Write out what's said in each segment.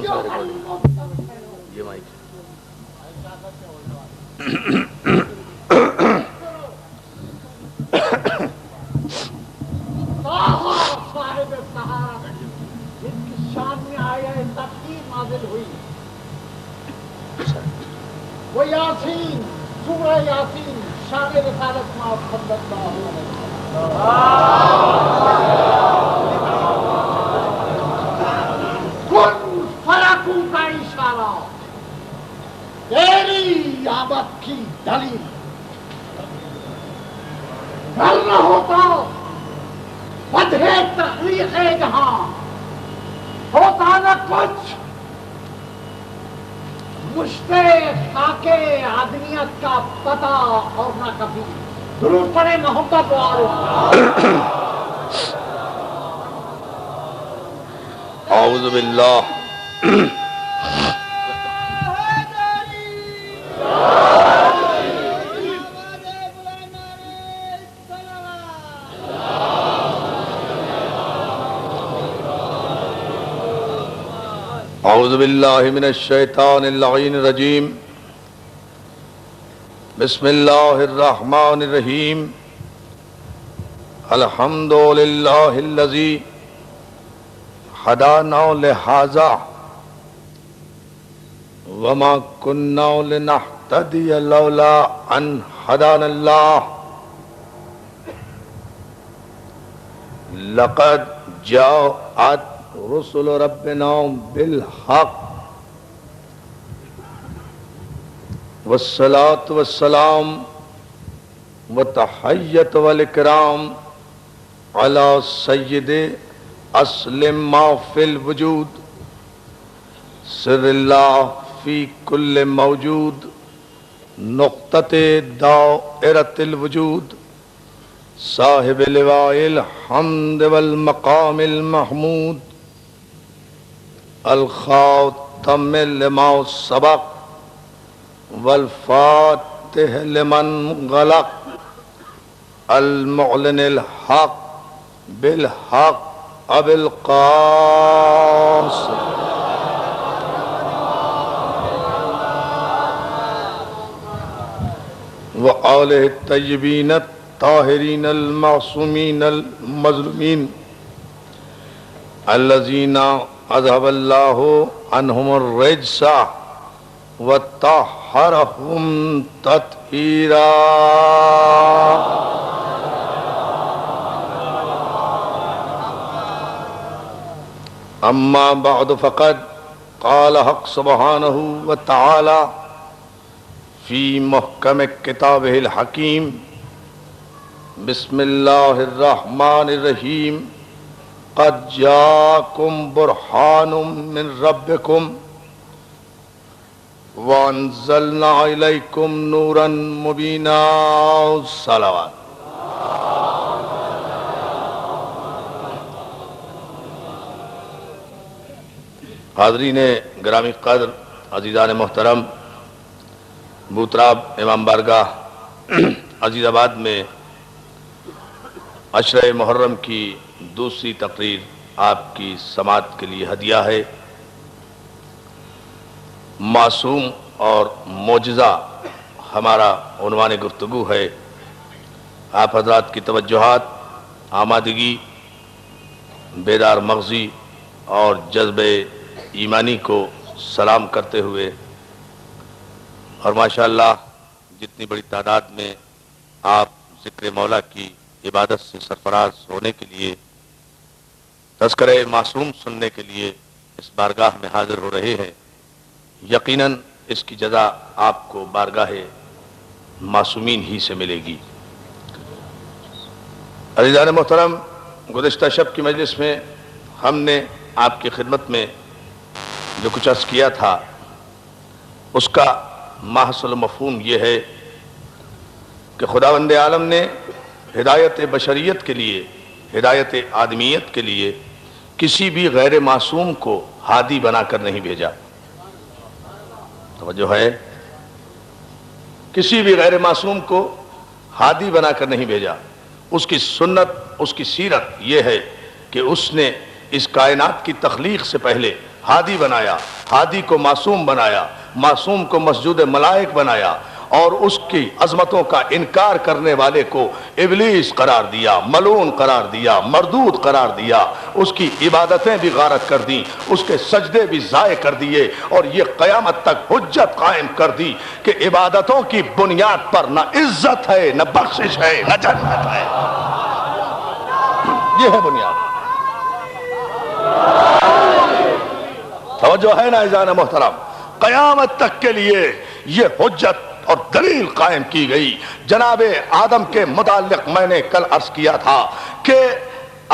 کون سا ریکارڈنگ یہ مائک صاحب سہارا جن کی شان میں آیا تفسیر نازل ہوئی وہ یاسین سورہ یاسین شان رسالت میں صلی اللہ علیہ وسلم فراقوں کا اشارہ تیری آمد کی دلیل گھر نہ ہوتا بدھے تخلیق جہاں ہوتا نہ کچھ مشتے خاکے آدمیت کا پتہ اور نہ کبھی درود پڑے محبت والو اعوذ باللہ اعوذ باللہ من الشیطان اللعین الرجیم بسم اللہ الرحمن الرحیم الحمد للہ الذی ہدانا لہذا وما كنا لنہتدی لولا ان ہدانا اللہ لقد جاءت رسل ربنا بالحق والصلاة والسلام والتحیت والاکرام علی سید اسلم ما فی الوجود سر اللہ فی کل موجود نقطۃ دائرۃ الوجود صاحب لواء الحمد والمقام المحمود الخاتم لما سبق والفاتح لمن غلق المعلن الحق بالحق ابو القاسم وآلہ الطیبین الطاہرین المعصومین المظلومین الذین اذهب اللہ عنہم الرجس وطہرہم تطہیرا اما بعد فقد قال حق سبحانہ وتعالی فی محکم کتابہ الحکیم بسم اللہ الرحمن الرحیم قد جاءکم برہان من ربکم وانزلنا الیکم نورا مبینا صلوات حاضرین گرامی قدر عزیزان محترم بوتراب امام بارگاہ عزیز آباد میں عشرہ محرم کی دوسری تقریر آپ کی سماعت کے لیے ہدیہ ہے معصوم اور معجزہ ہمارا عنوان گفتگو ہے آپ حضرات کی توجہات آمادگی بیدار مغزی اور جذبہ ایمانی کو سلام کرتے ہوئے اور ماشاءاللہ جتنی بڑی تعداد میں آپ ذکر مولا کی عبادت سے سرفراز ہونے کے لیے تذکرہ معصوم سننے کے لیے اس بارگاہ میں حاضر ہو رہے ہیں یقیناً اس کی جزا آپ کو بارگاہ معصومین ہی سے ملے گی۔ عزیزان محترم، گزشتہ شب کی مجلس میں ہم نے آپ کی خدمت میں جو کچھ عرض کیا تھا اس کا محصل مفہوم یہ ہے کہ خداوند عالم نے ہدایت بشریت کے لیے، ہدایت آدمیت کے لیے کسی بھی غیر معصوم کو ہادی بنا کر نہیں بھیجا۔ توجہ ہے، کسی بھی غیر معصوم کو ہادی بنا کر نہیں بھیجا۔ اس کی سنت، اس کی سیرت یہ ہے کہ اس نے اس کائنات کی تخلیق سے پہلے ہادی بنایا، ہادی کو معصوم بنایا، معصوم کو مسجود ملائک بنایا، اور اس کی عظمتوں کا انکار کرنے والے کو ابلیس قرار دیا، ملعون قرار دیا، مردود قرار دیا، اس کی عبادتیں بھی غارت کر دیں، اس کے سجدے بھی ضائع کر دیے، اور یہ قیامت تک حجت قائم کر دی کہ عبادتوں کی بنیاد پر نہ عزت ہے، نہ بخشش ہے، نہ جنت ہے۔ یہ ہے بنیاد۔ توجہ ہے نا عزیزان محترم؟ قیامت تک کے لیے یہ حجت اور دلیل قائم کی گئی۔ جناب آدم کے متعلق میں نے کل عرض کیا تھا کہ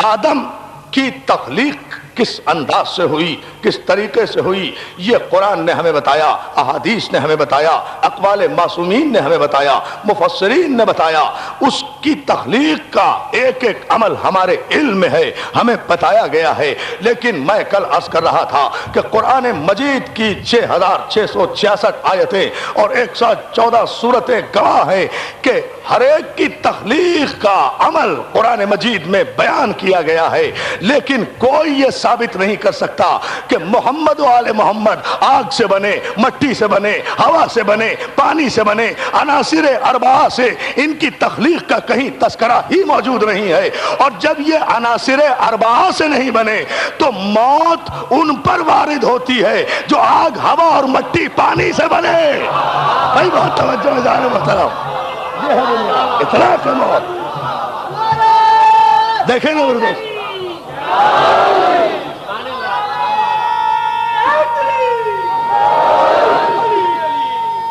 آدم کی تخلیق کس انداز سے ہوئی، کس طریقے سے ہوئی، یہ قرآن نے ہمیں بتایا، احادیث نے ہمیں بتایا، اقوال معصومین نے ہمیں بتایا، مفسرین نے بتایا۔ اس کی تخلیق کا ایک ایک عمل ہمارے علم میں ہے، ہمیں بتایا گیا ہے۔ لیکن میں کل عرض کر رہا تھا کہ قرآن مجید کی 6666 آیتیں اور 114 سورتیں گواہ ہیں کہ ہر ایک کی تخلیق کا عمل قرآن مجید میں بیان کیا گیا ہے، لیکن کوئی یہ ثابت نہیں کر سکتا کہ محمد و آل محمد آگ سے بنے، مٹی سے بنے، ہوا سے بنے، پانی سے بنے، عناصر اربعہ سے ان کی تخلیق کا کہیں تذکرہ ہی موجود نہیں ہے۔ اور جب یہ عناصر اربعہ سے نہیں بنے تو موت ان پر وارد ہوتی ہے جو آگ، ہوا اور مٹی، پانی سے بنے۔ بھائی بہت توجہ ہے جانے محترم، یہ ہے دنیا، اطلاع کا موت۔ دیکھیں نا اردو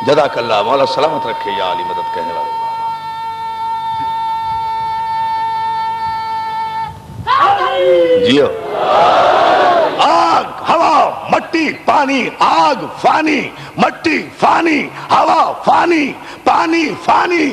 جزاک اللہ، مولا سلامت رکھے یا علی مدد کہنے والے۔ جیو، آگ، ہوا، مٹی، پانی، آگ فانی، مٹی فانی، ہوا فانی، پانی فانی،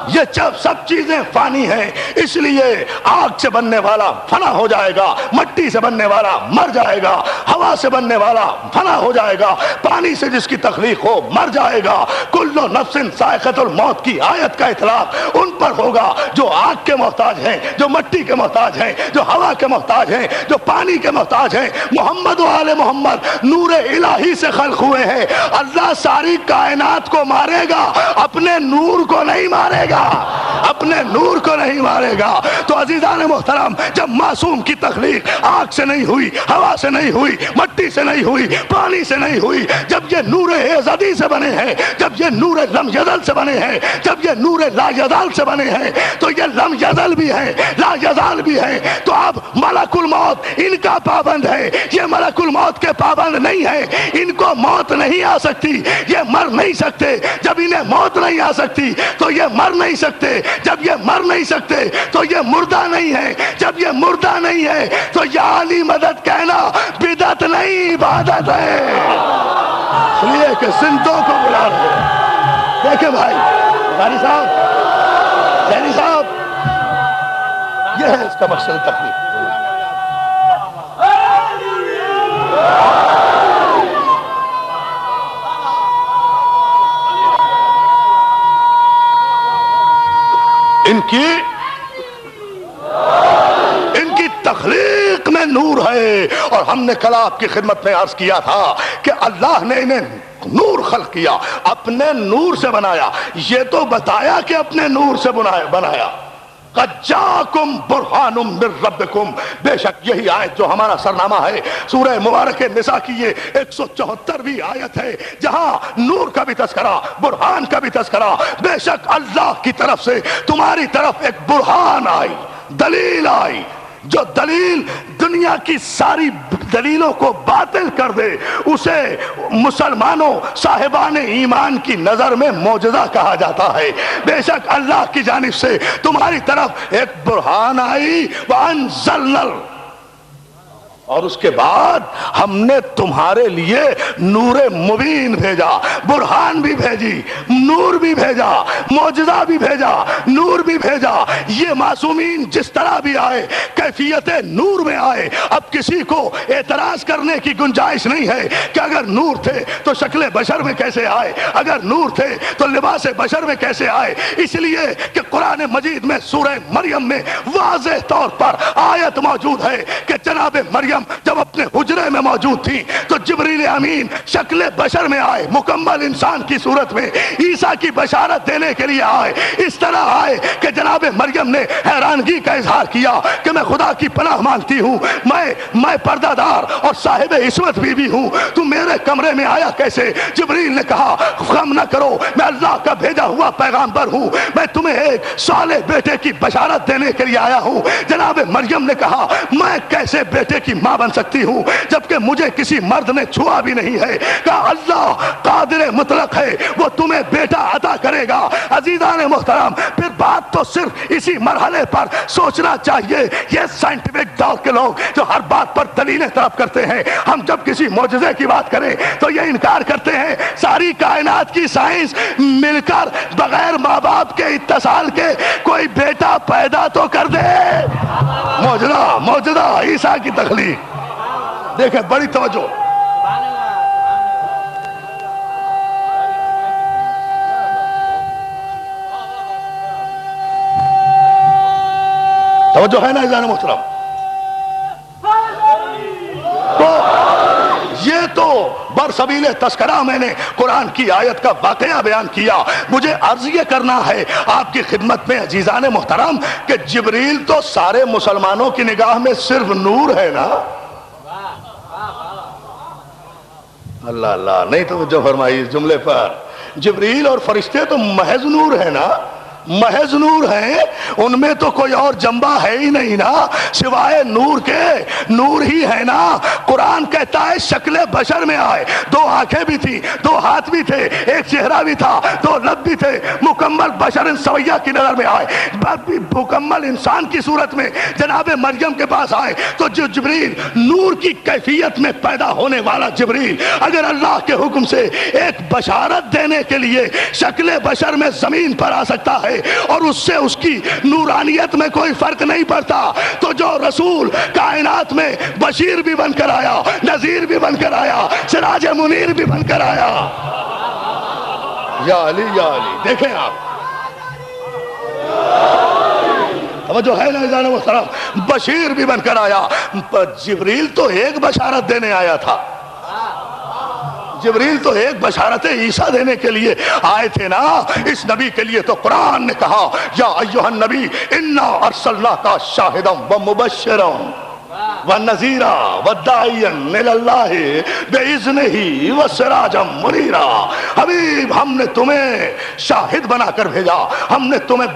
یہ سب چیزیں فانی ہیں، اس لیے آگ سے بننے والا فنا ہو جائے گا، مٹی سے بننے والا مر جائے گا، ہوا سے بننے والا فنا ہو جائے گا، پانی سے جس کی تخلیق ہو مر جائے گا۔ کل نفس ذائقۃ الموت کی آیت کا اطلاق ان پر ہوگا جو آگ کے محتاج ہیں، جو مٹی کے محتاج ہیں، جو ہوا کے محتاج ہیں، جو پانی کے محتاج ہیں۔ محمد و آل محمد نور الہی سے خلق ہوئے ہیں۔ اللہ ساری کائنات کو مارے گا، اپنے نور کو نہیں مارے گا، اپنے نور کو نہیں مارے گا۔ تو عزیزان محترم، جب معصوم کی تخلیق آگ سے نہیں ہوئی، ہوا سے نہیں ہوئی، مٹی سے نہیں ہوئی، پانی سے نہیں ہوئی، جب یہ نور ازلی سے بنے ہیں، جب یہ نور لم یزل سے بنے ہیں، جب یہ نور لا یزال سے بنے ہیں، تو یہ لم یزل بھی ہے، لا یزال بھی ہے۔ تو اب ملک الموت ان کا پابند ہے، یہ ملک الموت کے پابند نہیں ہے۔ ان کو موت نہیں آ سکتی، یہ مر نہیں سکتے۔ جب انہیں موت نہیں آ سکتی تو یہ مر نہیں سکتے، جب یہ مر نہیں سکتے تو یہ مردہ نہیں ہے، جب یہ مردہ نہیں ہے تو یا علی مدد کہنا بدعت نہیں، عبادت ہے۔ اس لیے کہ زندوں کو بلا رہے ہیں۔ دیکھیں بھائی غاری صاحب، جہری صاحب، یہ ہے اس کا مقصد تخلیق۔ ان کی تخلیق میں نور ہے، اور ہم نے کل آپ کی خدمت میں عرض کیا تھا کہ اللہ نے انہیں نور خلق کیا، اپنے نور سے بنایا۔ یہ تو بتایا کہ اپنے نور سے بنایا۔ قَدْ جَاءَكُمْ بُرْهَانٌ مِّن رَبِّكُمْ، بے شک یہی آیت جو ہمارا سرنامہ ہے سورہ مبارک نساء کی یہ 174ویں آیت ہے، جہاں نور کا بھی تذکرہ، برہان کا بھی تذکرہ۔ بے شک اللہ کی طرف سے تمہاری طرف ایک برہان آئی، دلیل آئی، جو دلیل دنیا کی ساری دلیلوں کو باطل کر دے، اسے مسلمانوں صاحبان ایمان کی نظر میں معجزہ کہا جاتا ہے۔ بے شک اللہ کی جانب سے تمہاری طرف ایک برہان آئی، وَأَنزَلْنَا، اور اس کے بعد ہم نے تمہارے لیے نور مبین بھیجا، برہان بھی بھیجی، نور بھی بھیجا، معجزہ بھی بھیجا، نور بھی بھیجا۔ یہ معصومین جس طرح بھی آئے، کیفیت نور میں آئے۔ اب کسی کو اعتراض کرنے کی گنجائش نہیں ہے کہ اگر نور تھے تو شکل بشر میں کیسے آئے، اگر نور تھے تو لباس بشر میں کیسے آئے۔ اس لیے کہ قرآن مجید میں سورہ مریم میں واضح طور پر آیت موجود ہے کہ جناب مریم مریم جب اپنے حجرے میں موجود تھی تو جبریل امین شکل بشر میں آئے، مکمل انسان کی صورت میں عیسیٰ کی بشارت دینے کے لیے آئے. اس طرح آئے کہ جناب مریم نے حیرانگی کا اظہار کیا کہ میں خدا کی پناہ مانگتی ہوں، میں پردہ دار اور صاحب عصمت بیوی ہوں، تو میرے کمرے میں آیا کیسے؟ جبریل نے کہا غم نہ کرو، میں اللہ کا بھیجا ہوا پیغامبر ہوں، میں تمہیں ایک صالح بیٹے کی بشارت دینے کے لیے آیا ہوں. جناب مریم نے کہا میں کیسے بیٹے کی ماں بن سکتی ہوں جبکہ مجھے کسی مرد نے چھوا بھی نہیں ہے؟ کہا اللہ قادر مطلق ہے، وہ تمہیں بیٹا عطا کرے گا. عزیزان محترم، پھر بات تو صرف اسی مرحلے پر سوچنا چاہیے. یہ سائنٹیفک دور کے لوگ جو ہر بات پر دلیلیں طلب کرتے ہیں، ہم جب کسی معجزے کی بات کریں تو یہ انکار کرتے ہیں ساری کائنات کی سائنس مل کر بغیر ماں باپ کے اتصال کے کوئی بیٹا پیدا تو کر دے. معجزہ عیسیٰ کی تخلیق دیکھیں، بڑی توجہ. توجہ ہے نا عزیزان محترم؟ تو یہ تو برسبیل تذکرہ میں نے قرآن کی آیت کا واقعہ بیان کیا. مجھے عرض یہ کرنا ہے آپ کی خدمت میں عزیزان محترم کہ جبریل تو سارے مسلمانوں کی نگاہ میں صرف نور ہے نا. اللہ اللہ نہیں توجہ فرمائی اس جملے پر. جبریل اور فرشتے تو محض نور ہے نا، محض نور ہیں، ان میں تو کوئی اور جنبہ ہے ہی نہیں نا سوائے نور کے. نور ہی ہے نا. قرآن کہتا ہے شکل بشر میں آئے، 2 آنکھیں بھی تھی، 2 ہاتھ بھی تھے، 1 چہرہ بھی تھا، 2 لب بھی تھے، مکمل بشر سویہ کی نظر میں آئے، مکمل انسان کی صورت میں جناب مریم کے پاس آئے. تو جو جبریل نور کی کیفیت میں پیدا ہونے والا جبریل اگر اللہ کے حکم سے ایک بشارت دینے کے لیے شکل بشر میں زمین پر آ سکتا ہے اور اس سے اس کی نورانیت میں کوئی فرق نہیں پڑتا، تو جو رسول کائنات میں بشیر بھی بن کر آیا، نذیر بھی بن کر آیا، سراج منیر بھی بن کر آیا. یا علی یا علی. دیکھیں آپ توجہ ہے نا عزیزان محترم، بشیر بھی بن کر آیا. جبریل تو ایک بشارت دینے آیا تھا، جبریل تو ایک بشارت عیسیٰ دینے کے لیے آئے تھے نا. اس نبی کے لیے تو قرآن نے کہا یا ایھا النبی انا ارسلناک شاہدا ومبشرا ونذیرا وداعیا الی اللہ باذنہ وسراجا منیرا. حبیب ہم نے تمہیں شاہد بنا کر بھیجا، ہم نے تمہیں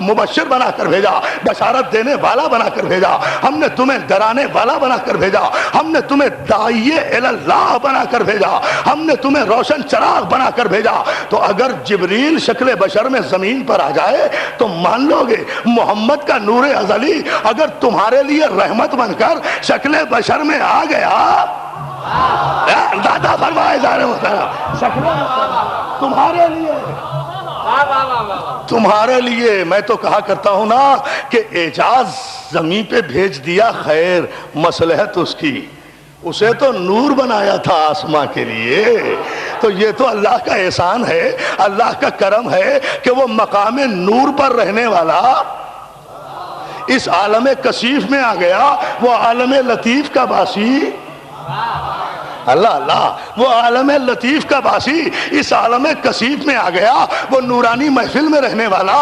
مبشر بنا کر بھیجا، بشارت دینے والا بنا کر بھیجا، ہم نے تمہیں ڈرانے والا بنا کر بھیجا، ہم نے تمہیں داعی الی اللہ بنا کر بھیجا، ہم نے تمہیں روشن چراغ بنا کر بھیجا. تو اگر جبریل شکل بشر میں زمین پر آ جائے تو مان لو گے محمد کا نور ازلی اگر تمہارے لیے رحمت بن کر شکل بشر میں آ گیا. دادا فرمائے جا رہے ہوتا تمہارے لیے میں تو کہا کرتا ہوں نا کہ اعجاز زمین پہ بھیج دیا، خیر مصلحت اس کی، اسے تو نور بنایا تھا آسماں کے لیے. تو یہ تو اللہ کا احسان ہے، اللہ کا کرم ہے کہ وہ مقام نور پر رہنے والا اس عالم کثیف میں آ گیا. وہ عالم لطیف کا باسی، اللہ اللہ، وہ عالم لطیف کا باسی اس عالم کثیف میں آ گیا. وہ نورانی محفل میں رہنے والا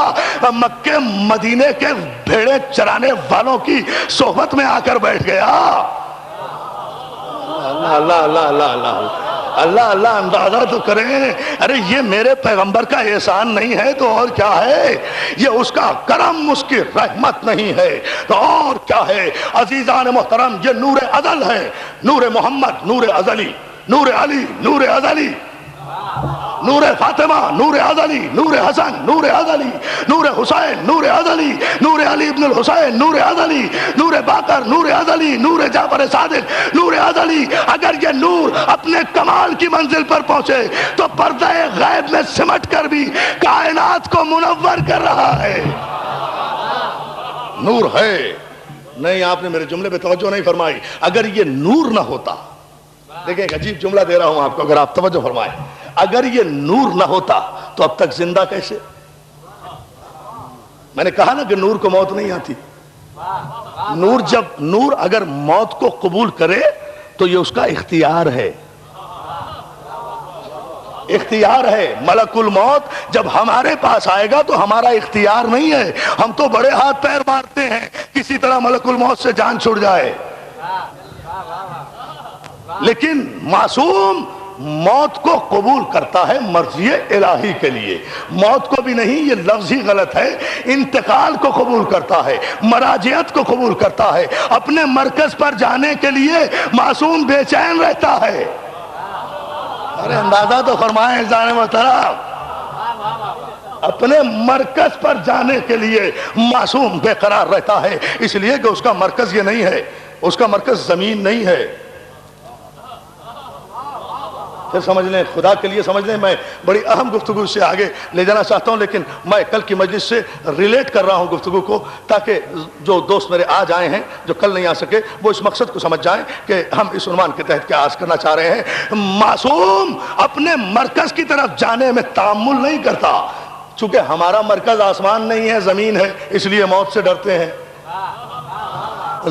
مکے مدینے کے بھیڑے چرانے والوں کی صحبت میں آ کر بیٹھ گیا. اللہ اللہ اللہ اللہ اللہ اللہ اللہ. اندازہ تو کریں، ارے یہ میرے پیغمبر کا احسان نہیں ہے تو اور کیا ہے؟ یہ اس کا کرم، اس کی رحمت نہیں ہے تو اور کیا ہے؟ عزیزان محترم، یہ نور ازل ہے، نور محمد، نور ازلی، نور علی، نور ازلی، نور فاطمہ، نور ازلی، نور حسن، نور ازلی، نور حسین، نور ازلی، نور علی ابن الحسین، نور ازلی، نور باقر، نور ازلی، نور جعفر صادق، نور ازلی. اگر یہ نور اپنے کمال کی منزل پر پہنچے تو پردہ غیب میں سمٹ کر بھی کائنات کو منور کر رہا ہے. نور ہے. نہیں، آپ نے میرے جملے پہ توجہ نہیں فرمائی. اگر یہ نور نہ ہوتا، دیکھیں ایک عجیب جملہ دے رہا ہوں آپ کو، اگر آپ توجہ فرمائیں، اگر یہ نور نہ ہوتا تو اب تک زندہ کیسے؟ میں نے کہا نا کہ نور کو موت نہیں آتی. نور اگر موت کو قبول کرے تو یہ اس کا اختیار ہے، اختیار ہے۔ ملک الموت جب ہمارے پاس آئے گا تو ہمارا اختیار نہیں ہے، ہم تو بڑے ہاتھ پیر مارتے ہیں کسی طرح ملک الموت سے جان چھوٹ جائے، لیکن معصوم موت کو قبول کرتا ہے مرضی الہی کے لیے۔ موت کو بھی نہیں، یہ لفظ ہی غلط ہے، انتقال کو قبول کرتا ہے، مراجعت کو قبول کرتا ہے۔ اپنے مرکز پر جانے کے لیے معصوم بے چین رہتا ہے۔ ارے اندازہ تو فرمائیں جانے محترم، اپنے مرکز پر جانے کے لیے معصوم بے قرار رہتا ہے، اس لیے کہ اس کا مرکز یہ نہیں ہے، اس کا مرکز زمین نہیں ہے۔ پھر سمجھ لیں، خدا کے لیے سمجھ لیں، میں بڑی اہم گفتگو سے آگے لے جانا چاہتا ہوں، لیکن میں کل کی مجلس سے ریلیٹ کر رہا ہوں گفتگو کو، تاکہ جو دوست میرے آج آئے ہیں جو کل نہیں آ سکے وہ اس مقصد کو سمجھ جائیں کہ ہم اس عنوان کے تحت کیا عرض کرنا چاہ رہے ہیں۔ معصوم اپنے مرکز کی طرف جانے میں تأمل نہیں کرتا، چونکہ ہمارا مرکز آسمان نہیں ہے، زمین ہے، اس لیے موت سے ڈرتے ہیں۔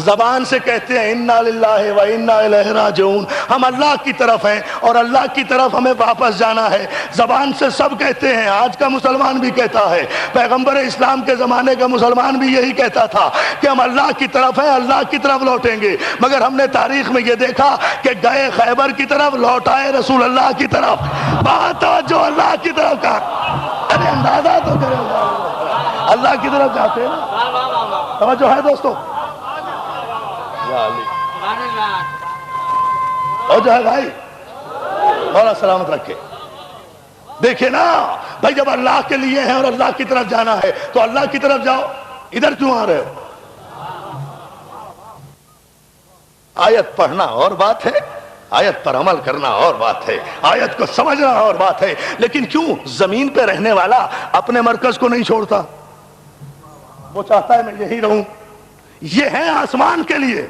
زبان سے کہتے ہیں انا للہ و انا الیہ راجعون، ہم اللہ کی طرف ہیں اور اللہ کی طرف ہمیں واپس جانا ہے۔ زبان سے سب کہتے ہیں، آج کا مسلمان بھی کہتا ہے، پیغمبر اسلام کے زمانے کا مسلمان بھی یہی کہتا تھا کہ ہم اللہ کی طرف ہیں، اللہ کی طرف لوٹیں گے، مگر ہم نے تاریخ میں یہ دیکھا کہ گئے خیبر کی طرف، لوٹ آئے رسول اللہ کی طرف۔ بات توجہ، اللہ کی طرف کا، ارے اندازہ تو کرے، اللہ کی طرف جاتے ہیں نا، توجہ ہے دوستو؟ اور جو ہے بھائی مولا سلامت رکھے، دیکھیں نا بھائی، جب اللہ کے لیے ہے اور اللہ کی طرف جانا ہے تو اللہ کی طرف جاؤ، ادھر کیوں آ رہے ہو؟ آیت پڑھنا اور بات ہے، آیت پر عمل کرنا اور بات ہے، آیت کو سمجھنا اور بات ہے، لیکن کیوں زمین پہ رہنے والا اپنے مرکز کو نہیں چھوڑتا؟ وہ چاہتا ہے میں یہی رہوں۔ یہ ہے آسمان کے لیے،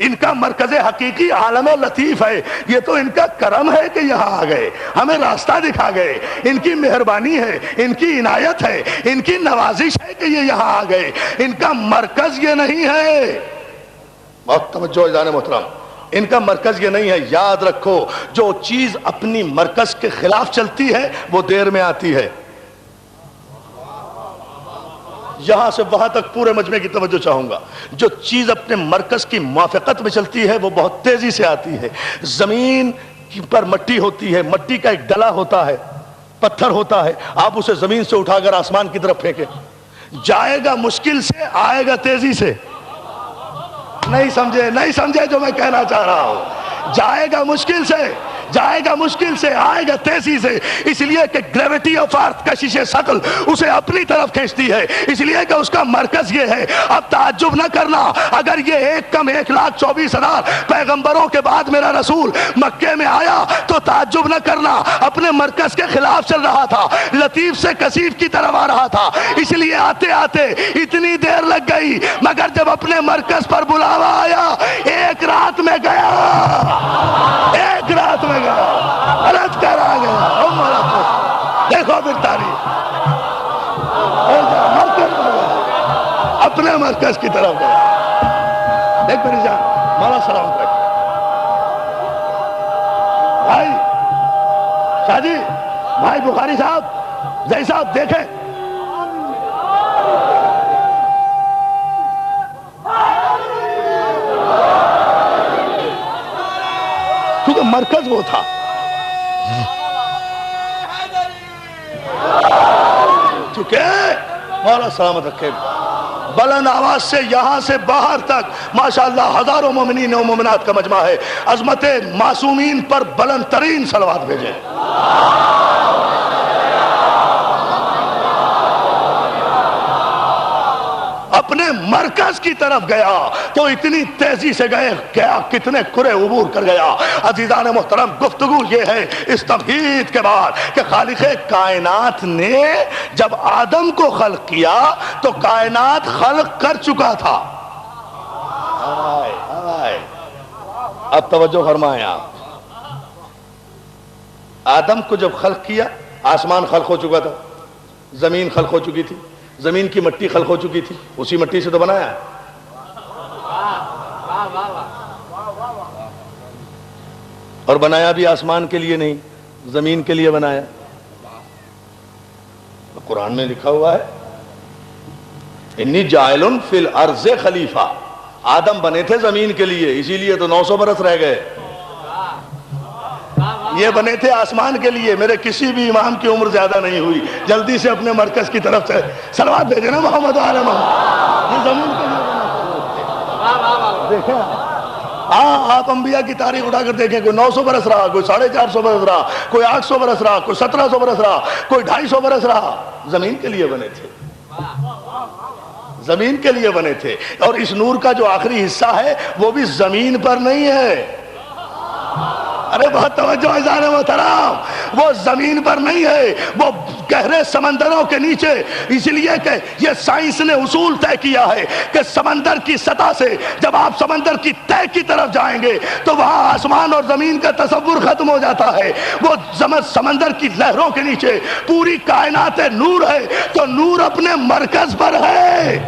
ان کا مرکز حقیقی عالم لطیف ہے، یہ تو ان کا کرم ہے کہ یہاں آ گئے، ہمیں راستہ دکھا گئے، ان کی مہربانی ہے، ان کی عنایت ہے، ان کی نوازش ہے کہ یہ یہاں آ گئے، ان کا مرکز یہ نہیں ہے۔ بہت توجہ جانے محترم، ان کا مرکز یہ نہیں ہے۔ یاد رکھو، جو چیز اپنی مرکز کے خلاف چلتی ہے وہ دیر میں آتی ہے۔ یہاں سے وہاں تک پورے مجمع کی توجہ چاہوں گا، جو چیز اپنے مرکز کی موافقت میں چلتی ہے وہ بہت تیزی سے آتی ہے۔ زمین پر مٹی ہوتی ہے، مٹی کا ایک ڈلا ہوتا ہے، پتھر ہوتا ہے، آپ اسے زمین سے اٹھا کر آسمان کی طرف پھینکیں، جائے گا مشکل سے، آئے گا تیزی سے۔ نہیں سمجھے جو میں کہنا چاہ رہا ہوں؟ جائے گا مشکل سے، جائے گا مشکل سے، آئے گا تیزی سے، اس لیے کہ گریویٹی آف ارتھ، کشش ثقل اسے اپنی طرف کھینچتی ہے، اس لیے کہ اس کا مرکز یہ ہے۔ اب تعجب نہ کرنا اگر یہ 1,24,000 پیغمبروں کے بعد میرا رسول مکے میں آیا تو تعجب نہ کرنا، اپنے مرکز کے خلاف چل رہا تھا، لطیف سے کثیف کی طرف آ رہا تھا، اس لیے آتے آتے اتنی دیر لگ گئی، مگر جب اپنے مرکز پر بلاوا آیا، ایک رات میں گیا، ایک رات میں غلط کر آ گیا۔ دیکھو پھر تاریخ، اپنے مرکز کی طرف گیا۔ دیکھ میری جان، مولا سلامت رکھے بھائی، شاہ جی، بھائی بخاری صاحب، زئی صاحب، دیکھیں کیونکہ مرکز وہ تھا۔ چونکہ مولا سلامت رکھے، بلند آواز سے یہاں سے باہر تک ماشاءاللہ ہزاروں مومنین و مومنات کا مجمع ہے، عظمت معصومین پر بلند ترین صلوات بھیجیں۔ اپنے مرکز کی طرف گیا تو اتنی تیزی سے گیا کتنے کرے عبور کر گیا۔ عزیزان محترم، گفتگو یہ ہے اس تمہید کے بعد کہ خالق کائنات نے جب آدم کو خلق کیا تو کائنات خلق کر چکا تھا۔ اب توجہ فرمائیں آپ، آدم کو جب خلق کیا آسمان خلق ہو چکا تھا، زمین خلق ہو چکی تھی، زمین کی مٹی خلق ہو چکی تھی، اسی مٹی سے تو بنایا ہے۔ اور بنایا بھی آسمان کے لیے نہیں، زمین کے لیے بنایا۔ قرآن میں لکھا ہوا ہے انی جاعل فی الارض خلیفہ، آدم بنے تھے زمین کے لیے، اسی لیے تو 900 برس رہ گئے۔ یہ بنے تھے آسمان کے لیے، میرے کسی بھی امام کی عمر زیادہ نہیں ہوئی۔ جلدی سے اپنے مرکز کی طرف سے صلوات بھیجے نا محمد و آل محمد۔ یہ زمین کے لیے دیکھیں آپ انبیاء کی تاریخ اٹھا کر دیکھیں، کوئی 900 برس رہا، کوئی 450 برس رہا، کوئی 800 برس رہا، کوئی 1700 برس رہا، کوئی 250 برس رہا۔ زمین کے لیے بنے تھے، زمین کے لیے بنے تھے۔ اور اس نور کا جو آخری حصہ ہے وہ بھی زمین پر نہیں ہے، ارے بہت توجہ عزیزان محترم، وہ زمین پر نہیں ہے، وہ گہرے سمندروں کے نیچے۔ اس لیے کہ یہ سائنس نے اصول طے کیا ہے کہ سمندر کی سطح سے جب آپ سمندر کی تہہ کی طرف جائیں گے تو وہاں آسمان اور زمین کا تصور ختم ہو جاتا ہے۔ وہ سمندر کی لہروں کے نیچے پوری کائنات نور ہے، تو نور اپنے مرکز پر ہے۔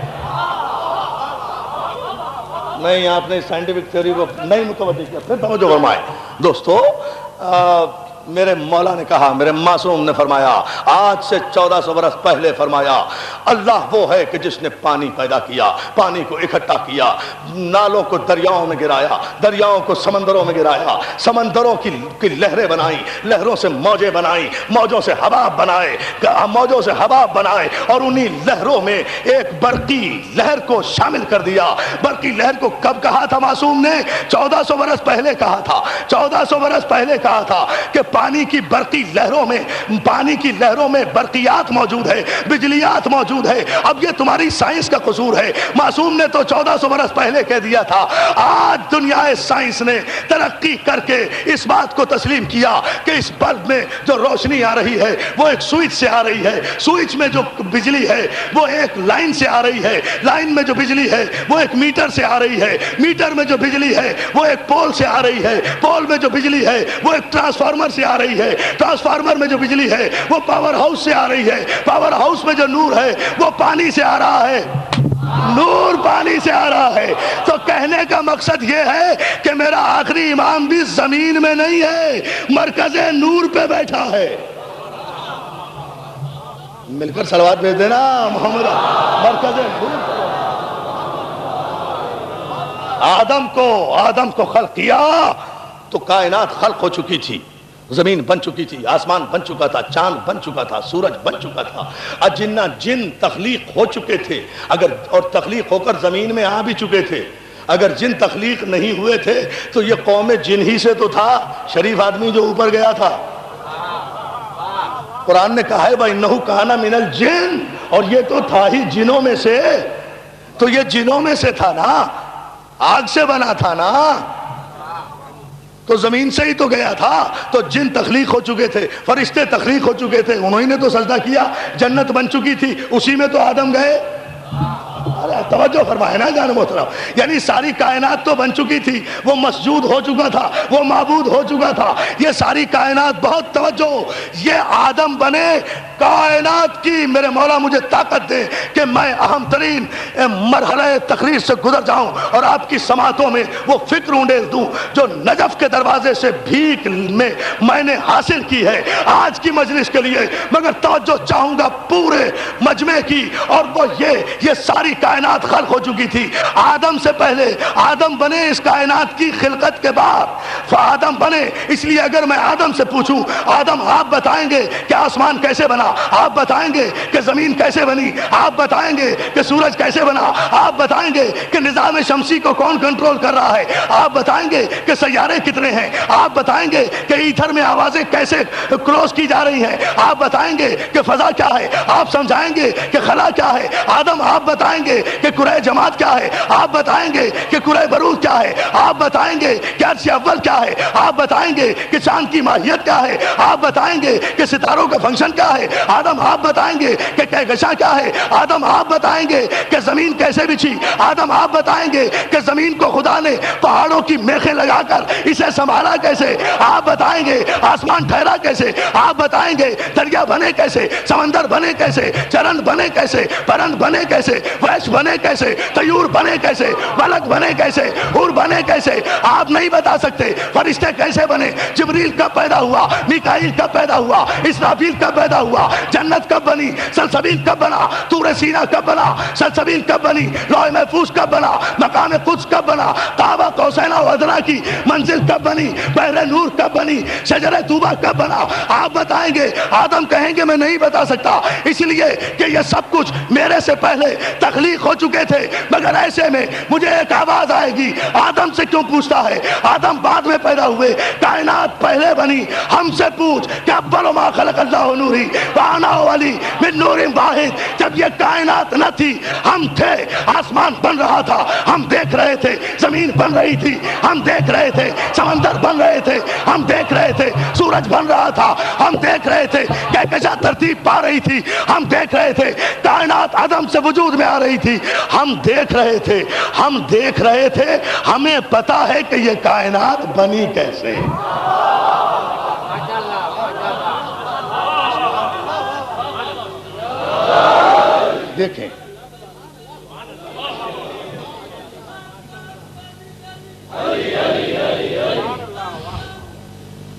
نہیں، آپ نے سائنٹیفک تھیوری کو نہیں متوجہ کیا، پھر توجہ فرمائے۔ دوستو، میرے مولا نے کہا، میرے معصوم نے فرمایا، آج سے 1400 برس پہلے فرمایا، اللہ وہ ہے کہ جس نے پانی پیدا کیا، پانی کو اکٹھا کیا، نالوں کو دریاؤں میں گرایا، دریاؤں کو سمندروں میں گرایا، سمندروں کی لہریں بنائیں، لہروں سے موجیں بنائیں، موجوں سے حباب بنائے، موجوں سے حباب بنائے، اور انہی لہروں میں ایک برقی لہر کو شامل کر دیا۔ برقی لہر کو کب کہا تھا معصوم نے؟ 1400 برس پہلے کہا تھا، 1400 برس پہلے کہا تھا کہ پانی کی برقی لہروں میں، پانی کی لہروں میں برقیات موجود ہے، بجلیات موجود ہے۔ اب یہ تمہاری سائنس کا قصور ہے، معصوم نے تو 1400 برس پہلے کہہ دیا تھا۔ آج دنیا سائنس نے ترقی کر کے اس بات کو تسلیم کیا کہ اس بلب میں جو روشنی آ رہی ہے وہ ایک سوئچ سے آ رہی ہے، سوئچ میں جو بجلی ہے وہ ایک لائن سے آ رہی ہے، لائن میں جو بجلی ہے وہ ایک میٹر سے آ رہی ہے، میٹر میں جو بجلی ہے وہ ایک پول سے آ رہی ہے، پول میں جو بجلی ہے وہ ایک ٹرانسفارمر سے آ رہی ہے، ٹرانسفارمر میں جو بجلی ہے وہ پاور ہاؤس سے آ رہی ہے، پاور ہاؤس میں جو نور ہے وہ پانی سے آ رہا ہے، نور پانی سے آ رہا ہے۔ تو کہنے کا مقصد یہ ہے کہ میرا آخری امام بھی زمین میں نہیں ہے، مرکز نور پہ بیٹھا ہے۔ مل کر صلوات بھیج دینا محمد، مرکز نور پہ۔ آدم کو خلق کیا تو کائنات خلق ہو چکی تھی، زمین بن چکی تھی، آسمان بن چکا تھا، چاند بن چکا تھا، سورج بن چکا تھا، اجنہ جن تخلیق ہو چکے تھے، اور تخلیق ہو کر زمین میں آ بھی چکے تھے۔ اگر جن تخلیق نہیں ہوئے تھے تو یہ قوم جن ہی سے تو تھا، شریف آدمی جو اوپر گیا تھا۔ قرآن نے کہا ہے بَإِنَّهُ كَانَ مِنَ الْجِنِّ، اور یہ تو تھا ہی جنوں میں سے، تو یہ جنوں میں سے تھا نا، آگ سے بنا تھا نا، تو زمین سے ہی تو گیا تھا۔ تو جن تخلیق ہو چکے تھے، فرشتے تخلیق ہو چکے تھے، انہوں نے تو سجدہ کیا، جنت بن چکی تھی، اسی میں تو آدم گئے۔ توجہ فرمائے نا جان محترم، یعنی ساری کائنات تو بن چکی تھی، وہ مسجود ہو چکا تھا، وہ معبود ہو چکا تھا، یہ ساری کائنات، بہت توجہ، یہ آدم بنے کائنات کی۔ میرے مولا مجھے طاقت دے کہ میں اہم ترین مرحلہ تقریر سے گزر جاؤں اور آپ کی سماعتوں میں وہ فکر انڈیل دوں جو نجف کے دروازے سے بھیک میں نے حاصل کی ہے آج کی مجلس کے لیے، مگر توجہ چاہوں گا پورے مجمع کی، اور وہ یہ ساری کائنات خلق ہو چکی تھی آدم سے پہلے۔ آدم بنے اس کائنات کی خلقت کے بعد، آدم بنے۔ اس لیے اگر میں آدم سے پوچھوں، آدم آپ بتائیں گے کہ آسمان کیسے بنا، آپ بتائیں گے کہ زمین کیسے بنی، آپ بتائیں گے کہ سورج کیسے بنا، آپ بتائیں گے کہ نظام شمسی کو کون کنٹرول کر رہا ہے، آپ بتائیں گے کہ سیارے کتنے ہیں، آپ بتائیں گے کہ ایتھر میں آوازیں کیسے کراس کی جا رہی ہیں، آپ بتائیں گے کہ فضا کیا ہے، آپ سمجھائیں گے کہ خلا کیا ہے۔ آدم آپ بتائیں گے کہ کرۂ جماعت کیا ہے، آپ بتائیں گے کہ کرۂ برود کیا ہے، آپ بتائیں گے کہ عرش اول کیا ہے؟ آپ بتائیں گے کہ چاند کی ماہیت کیا ہے؟ آپ بتائیں گے کہ ستاروں کا فنکشن کیا ہے؟ آدم آپ بتائیں گے کہ کہکشاں کیا ہے؟ آدم آپ بتائیں گے کہ زمین کیسے بچھی؟ آدم آپ بتائیں گے کہ زمین کو خدا نے پہاڑوں کی میخیں لگا کر اسے سنبھالا کیسے؟ آپ بتائیں گے آسمان ٹھہرا کیسے؟ آپ بتائیں گے دریا بنے کیسے؟ سمندر بنے کیسے؟ چرند بنے کیسے؟ پرند بنے کیسے؟ وحش بنے کیسے؟ طیور بنے کیسے؟ ملک بنے کیسے؟ حور بنے کیسے؟ آپ نہیں بتا سکتے۔ فرشتے کیسے بنے؟ جبریل کب پیدا ہوا؟ میکائیل کب پیدا ہوا؟ اسرافیل کب پیدا ہوا؟ جنت کب بنی؟ سلسبیل کب بنا؟ طور سینا کب بنا؟ سلسبیل کب بنی؟ لوح محفوظ کب بنا؟ مقام قدس کب بنا؟ قعبہ قوسین و ادنیٰ کی منزل کب بنی؟ بحر نور کب بنی؟ شجر طوبہ کب بنا؟ آپ بتائیں گے۔ آدم کہیں گے میں نہیں بتا سکتا، اس لیے کہ یہ سب کچھ میرے سے پہلے تخلیق ہو چکے تھے، مگر ایسے میں مجھے ایک آواز آئے گی۔ آدم سے کیوں پوچھتا ہے؟ آدم بعد میں پیدا ہوئے، کائنات پہلے بنی، ہم سے پوچھ کہ اول ما خلق اللہ نوری وانا ولی من نور واحد۔ جب یہ کائنات نہ تھی ہم تھے، آسمان بن رہا تھا ہم دیکھ رہے تھے، زمین بن رہی تھی ہم دیکھ رہے تھے، سمندر بن رہے تھے ہم دیکھ رہے تھے، سورج بن رہا تھا ہم دیکھ رہے تھے، کہکشاں ترتیب پا رہی تھی ہم دیکھ رہے تھے، کائنات عدم سے وجود میں آ رہی تھی ہم دیکھ رہے تھے، ہم دیکھ رہے تھے، ہمیں پتا ہے کہ یہ کائنات بنی کیسے۔ دیکھیں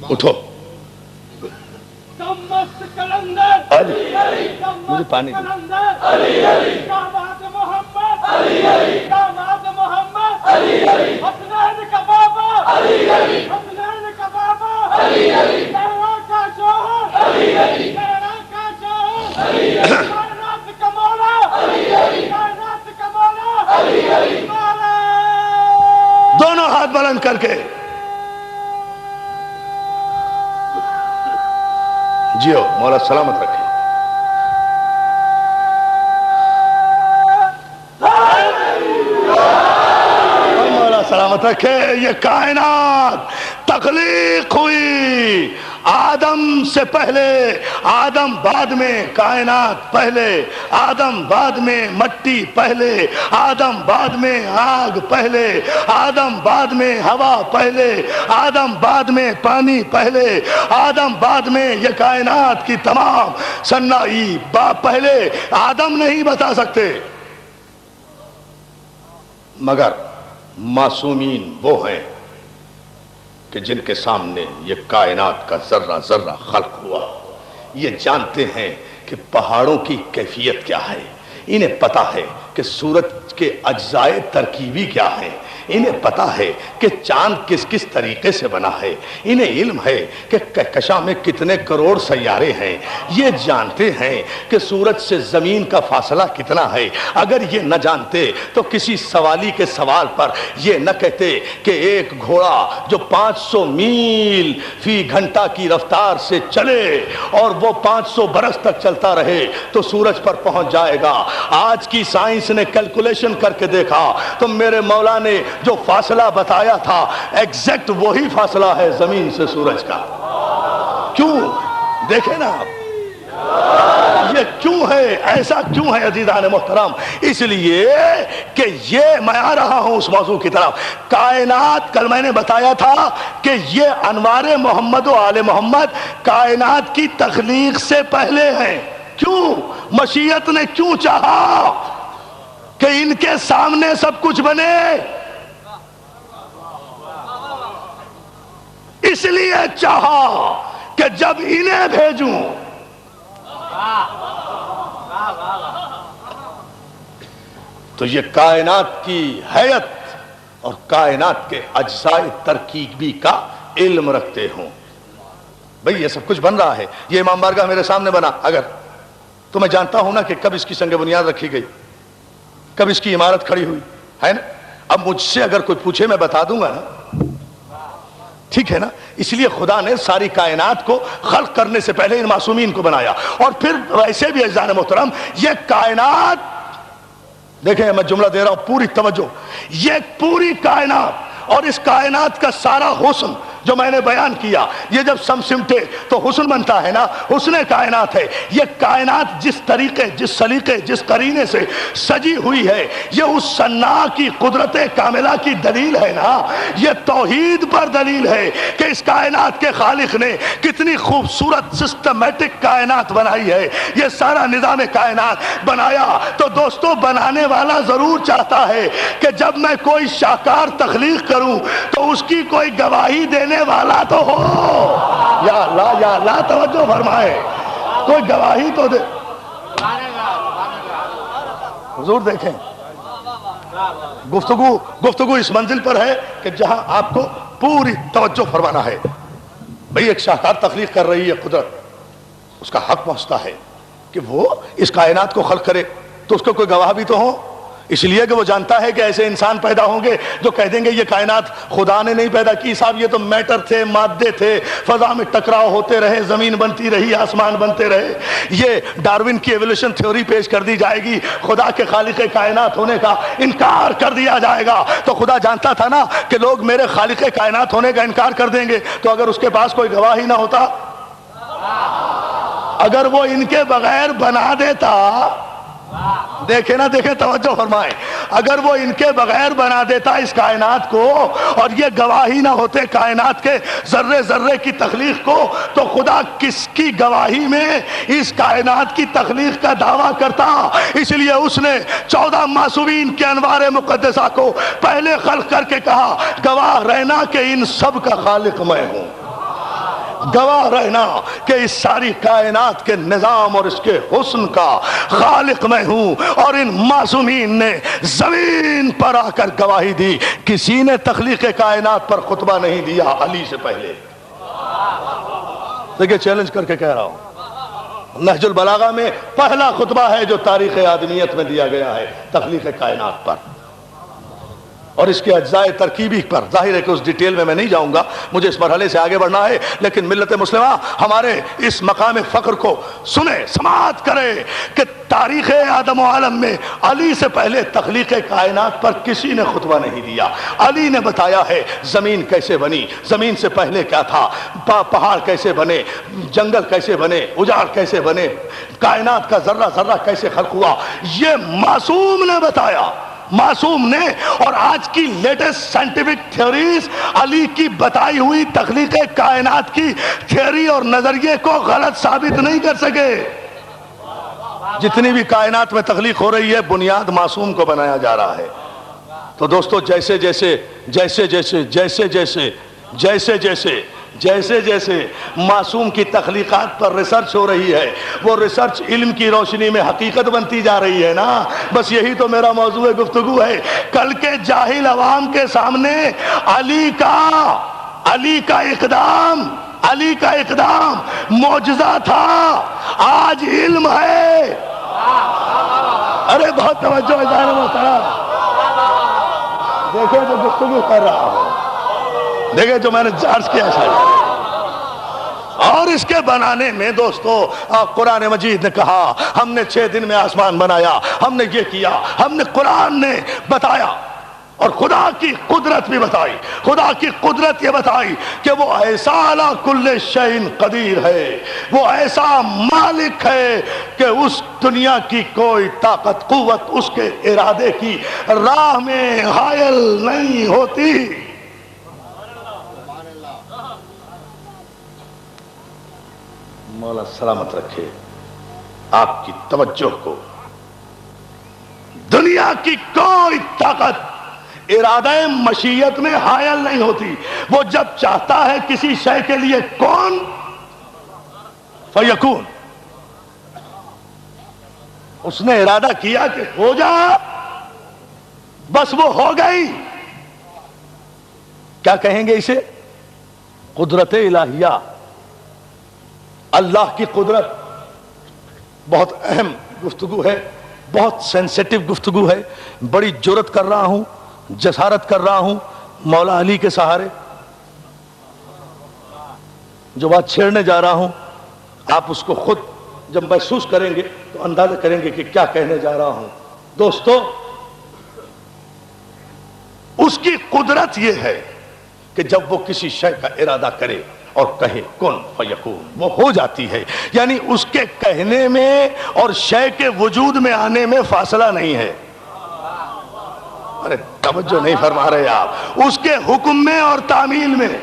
اٹھو، مجھے پانی دونوں ہاتھ بلند کر کے جیو، مولا سلامت رکھے۔ مولا سلامت رکھے۔ یہ کائنات تخلیق ہوئی آدم سے پہلے، آدم بعد میں، کائنات پہلے، آدم بعد میں، مٹی پہلے، آدم بعد میں، آگ پہلے، آدم بعد میں، ہوا پہلے، آدم بعد میں، پانی پہلے، آدم بعد میں، یہ کائنات کی تمام صناعی پہلے۔ آدم نہیں بتا سکتے، مگر معصومین وہ ہیں کہ جن کے سامنے یہ کائنات کا ذرہ ذرہ خلق ہوا، یہ جانتے ہیں کہ پہاڑوں کی کیفیت کیا ہے، انہیں پتا ہے کہ سورج کے اجزائے ترکیبی کیا ہیں، انہیں پتا ہے کہ چاند کس کس طریقے سے بنا ہے، انہیں علم ہے کہ کہکشاں میں کتنے کروڑ سیارے ہیں، یہ جانتے ہیں کہ سورج سے زمین کا فاصلہ کتنا ہے۔ اگر یہ نہ جانتے تو کسی سوالی کے سوال پر یہ نہ کہتے کہ ایک گھوڑا جو 500 میل فی گھنٹہ کی رفتار سے چلے اور وہ 500 برس تک چلتا رہے تو سورج پر پہنچ جائے گا۔ آج کی سائنس نے کیلکولیشن کر کے دیکھا تو میرے مولا نے جو فاصلہ بتایا تھا ایگزیکٹ وہی فاصلہ ہے زمین سے سورج کا۔ کیوں؟ دیکھیں نا آپ، یہ کیوں ہے، ایسا کیوں ہے عزیزان محترم؟ اس لیے کہ یہ میں آ رہا ہوں اس موضوع کی طرف۔ کائنات، کل میں نے بتایا تھا کہ یہ انوار محمد و آل محمد کائنات کی تخلیق سے پہلے ہیں۔ کیوں؟ مشیت نے کیوں چاہا کہ ان کے سامنے سب کچھ بنے؟ اس لیے چاہا کہ جب انہیں بھیجوں تو یہ کائنات کی حیت اور کائنات کے اجزائے ترکیبی کا علم رکھتے ہوں۔ بھئی یہ سب کچھ بن رہا ہے، یہ امام بارگاہ میرے سامنے بنا، اگر تو میں جانتا ہوں نا کہ کب اس کی سنگ بنیاد رکھی گئی، کب اس کی عمارت کھڑی ہوئی ہے نا۔ اب مجھ سے اگر کوئی پوچھے میں بتا دوں گا نا، ٹھیک ہے نا۔ اس لیے خدا نے ساری کائنات کو خلق کرنے سے پہلے ان معصومین کو بنایا۔ اور پھر ویسے بھی عزیزان محترم یہ کائنات، دیکھیں میں جملہ دے رہا ہوں پوری توجہ، یہ پوری کائنات اور اس کائنات کا سارا حسن جو میں نے بیان کیا، یہ جب سمسمٹے تو حسن بنتا ہے نا، حسن کائنات ہے۔ یہ کائنات جس طریقے، جس سلیقے، جس قرینے سے سجی ہوئی ہے، یہ اس صناع کی قدرت کاملہ کی دلیل ہے نا، یہ توحید پر دلیل ہے کہ اس کائنات کے خالق نے کتنی خوبصورت سسٹمیٹک کائنات بنائی ہے۔ یہ سارا نظام کائنات بنایا تو دوستو بنانے والا ضرور چاہتا ہے کہ جب میں کوئی شاہکار تخلیق کروں تو اس کی کوئی گواہی دینے والا تو ہو۔ یا اللہ توجہ فرمائے، کوئی گواہی تو دے۔ حضور دیکھیں، گفتگو اس منزل پر ہے کہ جہاں آپ کو پوری توجہ فرمانا ہے۔ بھئی ایک شاہکار تخلیق کر رہی ہے قدرت، اس کا حق پہنچتا ہے کہ وہ اس کائنات کو خلق کرے، تو اس کو کوئی گواہ بھی تو ہو، اس لیے کہ وہ جانتا ہے کہ ایسے انسان پیدا ہوں گے جو کہہ دیں گے یہ کائنات خدا نے نہیں پیدا کی صاحب، یہ تو میٹر تھے، مادے تھے، فضا میں ٹکراؤ ہوتے رہے، زمین بنتی رہی، آسمان بنتے رہے۔ یہ ڈارون کی ایولیوشن تھیوری پیش کر دی جائے گی، خدا کے خالق کائنات ہونے کا انکار کر دیا جائے گا۔ تو خدا جانتا تھا نا کہ لوگ میرے خالق کائنات ہونے کا انکار کر دیں گے، تو اگر اس کے پاس کوئی گواہ ہی نہ ہوتا، اگر وہ ان کے بغیر بنا دیتا، دیکھیں نا، دیکھیں توجہ فرمائیں، اگر وہ ان کے بغیر بنا دیتا اس کائنات کو اور یہ گواہی نہ ہوتے کائنات کے ذرے ذرے کی تخلیق کو، تو خدا کس کی گواہی میں اس کائنات کی تخلیق کا دعویٰ کرتا؟ اس لیے اس نے 14 معصومین کے انوار مقدسہ کو پہلے خلق کر کے کہا گواہ رہنا کہ ان سب کا خالق میں ہوں، گواہ رہنا کہ اس ساری کائنات کے نظام اور اس کے حسن کا خالق میں ہوں۔ اور ان معصومین نے زمین پر آ کر گواہی دی، کسی نے تخلیق کائنات پر خطبہ نہیں دیا علی سے پہلے۔ دیکھیں چیلنج کر کے کہہ رہا ہوں، نہج البلاغہ میں پہلا خطبہ ہے جو تاریخ آدمیت میں دیا گیا ہے تخلیق کائنات پر اور اس کے اجزاء ترکیبی پر۔ ظاہر ہے کہ اس ڈیٹیل میں نہیں جاؤں گا، مجھے اس مرحلے سے آگے بڑھنا ہے، لیکن ملت مسلمہ ہمارے اس مقام فخر کو سنے، سماعت کرے کہ تاریخ آدم و عالم میں علی سے پہلے تخلیق کائنات پر کسی نے خطبہ نہیں دیا۔ علی نے بتایا ہے زمین کیسے بنی، زمین سے پہلے کیا تھا، پہاڑ کیسے بنے، جنگل کیسے بنے، اجاڑ کیسے بنے، کائنات کا ذرہ ذرہ کیسے خلق ہوا، یہ معصوم نے بتایا، معصوم نے۔ اور آج کی لیٹسٹ سائنٹیفک تھیوریز علی کی بتائی ہوئی تخلیق کائنات کی تھیوری اور نظریے کو غلط ثابت نہیں کر سکے۔ جتنی بھی کائنات میں تخلیق ہو رہی ہے بنیاد معصوم کو بنایا جا رہا ہے۔ تو دوستو جیسے جیسے معصوم کی تخلیقات پر ریسرچ ہو رہی ہے، وہ ریسرچ علم کی روشنی میں حقیقت بنتی جا رہی ہے نا۔ بس یہی تو میرا موضوع گفتگو ہے۔ کل کے جاہل عوام کے سامنے علی کا اقدام معجزہ تھا، آج علم ہے۔ ارے بہت توجہ ہے جان محترم، دیکھیں جو گفتگو کر رہا ہوں، دیکھیں جو میں نے عرض کیا شاید۔ اور اس کے بنانے میں دوستو قرآن مجید نے کہا ہم نے 6 دن میں آسمان بنایا، ہم نے یہ کیا، ہم نے قرآن نے بتایا اور خدا کی قدرت بھی بتائی۔ خدا کی قدرت یہ بتائی کہ وہ ایسا علی کل شیء قدیر ہے، وہ ایسا مالک ہے کہ اس دنیا کی کوئی طاقت قوت اس کے ارادے کی راہ میں حائل نہیں ہوتی۔ مولا سلامت رکھے آپ کی توجہ کو۔ دنیا کی کوئی طاقت ارادہ مشیت میں حائل نہیں ہوتی۔ وہ جب چاہتا ہے کسی شے کے لیے کون فیکون، اس نے ارادہ کیا کہ ہو جا، بس وہ ہو گئی۔ کیا کہیں گے اسے؟ قدرت الہیہ، اللہ کی قدرت۔ بہت اہم گفتگو ہے، بہت سینسیٹیو گفتگو ہے، بڑی جرات کر رہا ہوں، جسارت کر رہا ہوں مولا علی کے سہارے۔ جو بات چھیڑنے جا رہا ہوں آپ اس کو خود جب محسوس کریں گے تو اندازہ کریں گے کہ کیا کہنے جا رہا ہوں۔ دوستو اس کی قدرت یہ ہے کہ جب وہ کسی شے کا ارادہ کرے اور کہے کن فیکون، وہ ہو جاتی ہے. یعنی اس کے کہنے میں اور شے کے وجود میں آنے میں فاصلہ نہیں ہے. ارے توجہ نہیں فرما رہے آپ. اس کے حکم میں اور تعمیل میں،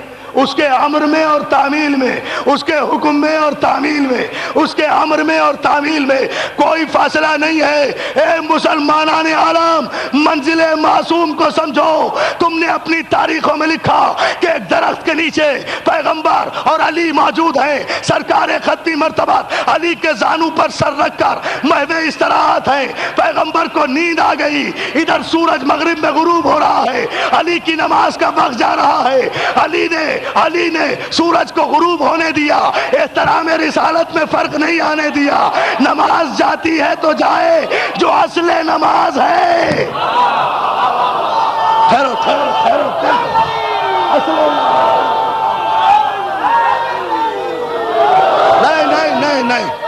اس کے امر میں اور تعمیل میں، اس کے حکم میں اور تعمیل میں، اس کے امر میں اور تعمیل میں کوئی فاصلہ نہیں ہے. اے مسلمانان عالم، منزل معصوم کو سمجھو. تم نے اپنی تاریخوں میں لکھا کہ ایک درخت کے نیچے پیغمبر اور علی موجود ہیں. سرکار ختمی مرتبہ علی کے زانو پر سر رکھ کر محو استراحت ہیں. پیغمبر کو نیند آ گئی، ادھر سورج مغرب میں غروب ہو رہا ہے، علی کی نماز کا وقت جا رہا ہے. علی نے سورج کو غروب ہونے دیا، احترام رسالت میں فرق نہیں آنے دیا. نماز جاتی ہے تو جائے، جو اصل نماز ہے. ٹھہرو ٹھہرو ٹھہرو ٹھہرو. اصل نہیں نہیں نہیں نہیں.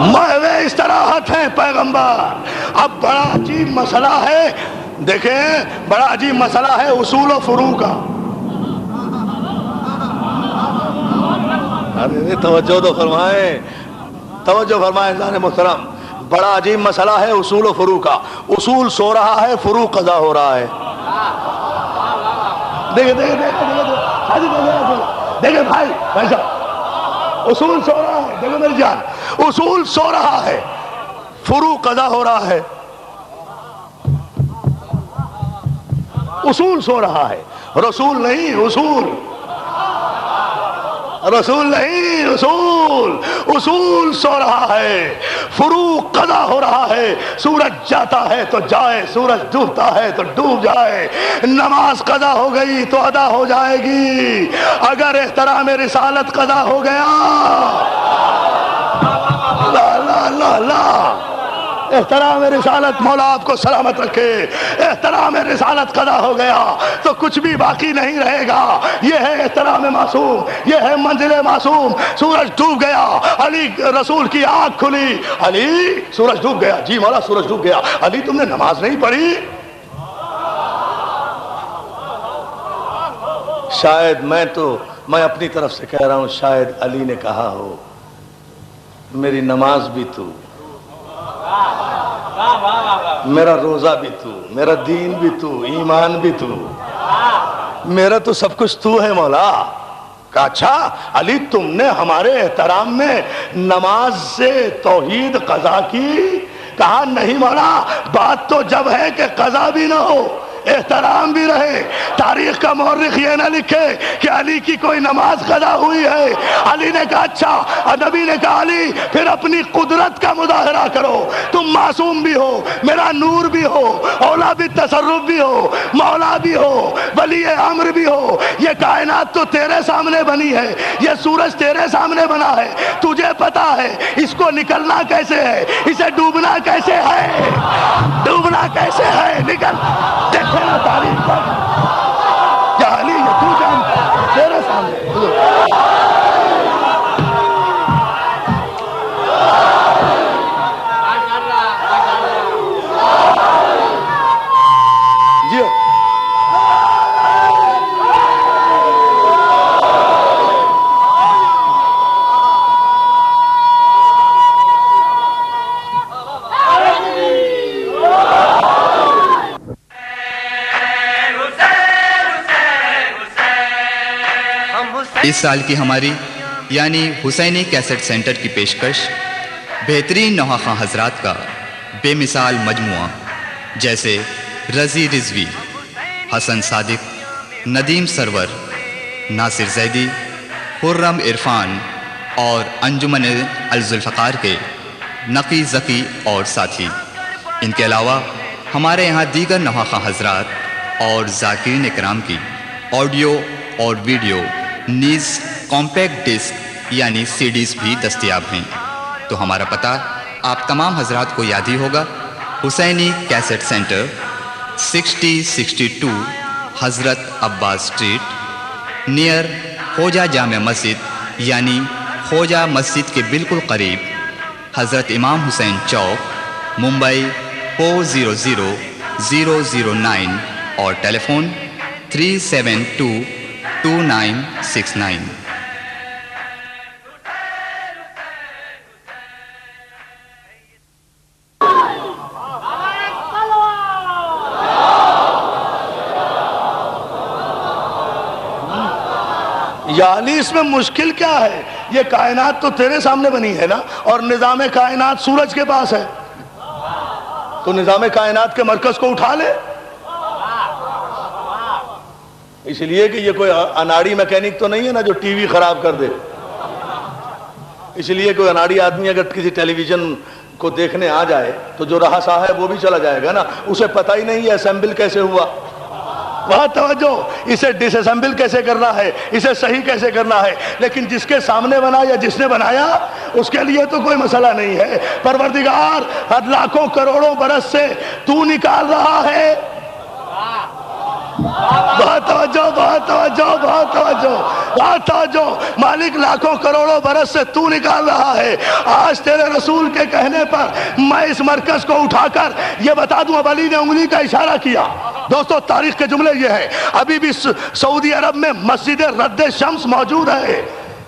محو استراحت ہے پیغمبر. اب بڑا عجیب مسئلہ ہے، دیکھیں بڑا عجیب مسئلہ ہے اصول و فروع کا. ارے توجہ تو فرمائیں، توجہ فرمائیں جان محترم. بڑا عجیب مسئلہ ہے اصول و فروع کا. اصول سو رہا ہے، فروع قضا ہو رہا ہے. دیکھیں دیکھیں دیکھیں بھائی صاحب، اصول سو رہا ہے. دیکھو میری جان، اصول سو رہا ہے، فروع قضا ہو رہا ہے. اصول سو رہا ہے، رسول نہیں. اصول رسول نہیں، اصول سو رہا ہے، فروع قضا ہو رہا ہے. سورج جاتا ہے تو جائے، سورج ڈوبتا ہے تو ڈوب جائے. نماز قضا ہو گئی تو ادا ہو جائے گی. اگر احترام رسالت قضا ہو گیا، لا لا لا لا، احترام رسالت، مولا آپ کو سلامت رکھے، احترام رسالت قضا ہو گیا تو کچھ بھی باقی نہیں رہے گا. یہ ہے احترام معصوم، یہ ہے منزل معصوم. سورج ڈوب گیا، علی رسول کی آنکھ کھلی. علی سورج ڈوب گیا. جی مولا سورج ڈوب گیا. علی تم نے نماز نہیں پڑھی؟ شاید میں اپنی طرف سے کہہ رہا ہوں، شاید علی نے کہا ہو میری نماز بھی تو، میرا روزہ بھی تو، میرا دین بھی تو، ایمان بھی تو، میرا تو سب کچھ تو ہے مولا. کہا اچھا علی تم نے ہمارے احترام میں نماز سے توحید قضا کی؟ کہا نہیں مولا، بات تو جب ہے کہ قضا بھی نہ ہو، احترام بھی رہے. تاریخ کا مورخ یہ نہ لکھے کہ علی کی کوئی نماز قضا ہوئی ہے. علی نے کہا اچھا، نبی نے کہا علی پھر اپنی قدرت کا مظاہرہ کرو. تم معصوم بھی ہو، میرا نور بھی ہو، اولا بھی تصرف بھی ہو، مولا بھی ہو، ولی امر بھی ہو. یہ کائنات تو تیرے سامنے بنی ہے، یہ سورج تیرے سامنے بنا ہے. تجھے پتا ہے اس کو نکلنا کیسے ہے، اسے ڈوبنا کیسے ہے، ڈوبنا کیسے ہے. نکل دیکھنا تاریخ پر کیا علی یہ تو جانتا تیرے سامنے. جی اس سال کی ہماری یعنی حسینی کیسٹ سینٹر کی پیشکش بہترین نوحہ حضرات کا بے مثال مجموعہ جیسے رضی رضوی، حسن صادق، ندیم سرور، ناصر زیدی، خرم عرفان اور انجمن الذوالفقار کے نقی ذکی اور ساتھی. ان کے علاوہ ہمارے یہاں دیگر نوحہ حضرات اور ذاکرین اکرام کی آڈیو اور ویڈیو نیز کمپیکٹ ڈسک یعنی CDs بھی دستیاب ہیں. تو ہمارا پتہ آپ تمام حضرات کو یاد ہی ہوگا، حسینی کیسٹ سینٹر 6062 حضرت عباس اسٹریٹ نیئر خوجہ جامع مسجد یعنی خوجہ مسجد کے بالکل قریب، حضرت امام حسین چوک، ممبئی 400009 اور ٹیلی فون 3722969۔ یا علی اس میں مشکل کیا ہے؟ یہ کائنات تو تیرے سامنے بنی ہے نا، اور نظام کائنات سورج کے پاس ہے، تو نظام کائنات کے مرکز کو اٹھا لے۔ اس لیے کہ یہ کوئی اناڑی میکینک تو نہیں ہے نا جو ٹی وی خراب کر دے، اس لیے کوئی اناڑی آدمی اگر کسی ٹیلی ویژن کو دیکھنے آ جائے تو جو رہا سا ہے وہ بھی چلا جائے گا نا، اسے پتہ ہی نہیں ہے اسمبل کیسے ہوا۔ بہت توجہ، اسے ڈس اسمبل کیسے کرنا ہے، اسے صحیح کیسے کرنا ہے، لیکن جس کے سامنے بنا یا جس نے بنایا اس کے لیے تو کوئی مسئلہ نہیں ہے۔ پروردگار ہر لاکھوں کروڑوں برس سے تو نکال رہا ہے۔ بہت توجہ، بہت توجہ، بہت توجہ، بہت توجہ، مالک لاکھوں کروڑوں برس سے تو نکال رہا ہے۔ آج تیرے رسول کے کہنے پر میں اس مرکز کو اٹھا کر یہ بتا دوں، اب علی نے انگلی کا اشارہ کیا۔ دوستو تاریخ کے جملے یہ ہے، ابھی بھی سعودی عرب میں مسجد رد شمس موجود ہے۔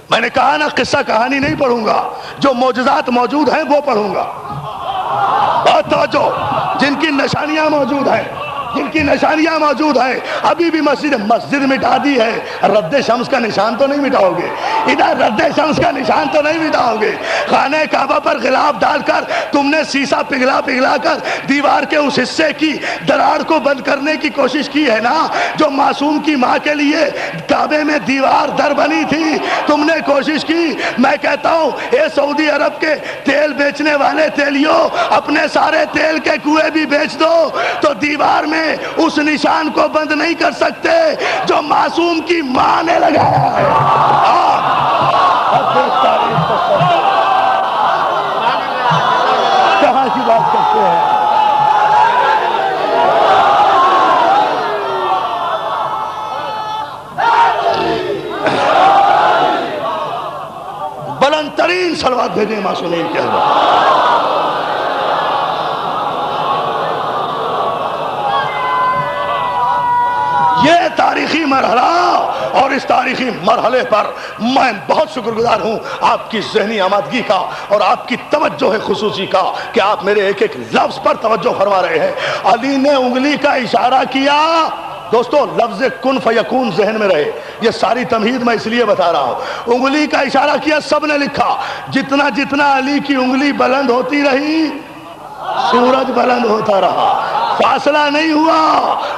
میں نے کہا نا قصہ کہانی نہیں پڑھوں گا، جو معجزات موجود ہیں وہ پڑھوں گا۔ بہت توجہ، جن کی نشانیاں موجود ہیں، جن کی نشانیاں موجود ہیں، ابھی بھی مسجد مٹا دی ہے، رد شمس کا نشان تو نہیں مٹاؤ گے، ادھر رد شمس کا نشان تو نہیں مٹاؤ گے۔ خانہ کعبہ پر غلاف ڈال کر تم نے سیسا پگھلا پگھلا کر دیوار کے اس حصے کی دراڑ کو بند کرنے کی کوشش کی ہے نا، جو معصوم کی ماں کے لیے کعبے میں دیوار در بنی تھی، تم نے کوشش کی۔ میں کہتا ہوں اے سعودی عرب کے تیل بیچنے والے تیلیوں، اپنے سارے تیل کے کنویں بھی بیچ دو تو دیوار میں اس نشان کو بند نہیں کر سکتے جو معصوم کی ماں نے لگایا ہے۔ کہاں کی بات کرتے ہیں؟ بلند ترین صلوات بھیجیں معصومین کے اندر۔ یہ تاریخی مرحلہ، اور اس تاریخی مرحلے پر میں بہت شکر گزار ہوں آپ کی ذہنی آمادگی کا اور آپ کی توجہ خصوصی کا کہ آپ میرے ایک ایک لفظ پر توجہ فرما رہے ہیں۔ علی نے انگلی کا اشارہ کیا۔ دوستو لفظ کن فیکون ذہن میں رہے، یہ ساری تمہید میں اس لیے بتا رہا ہوں۔ انگلی کا اشارہ کیا، سب نے لکھا، جتنا جتنا علی کی انگلی بلند ہوتی رہی سورج بلند ہوتا رہا، فاصلہ نہیں ہوا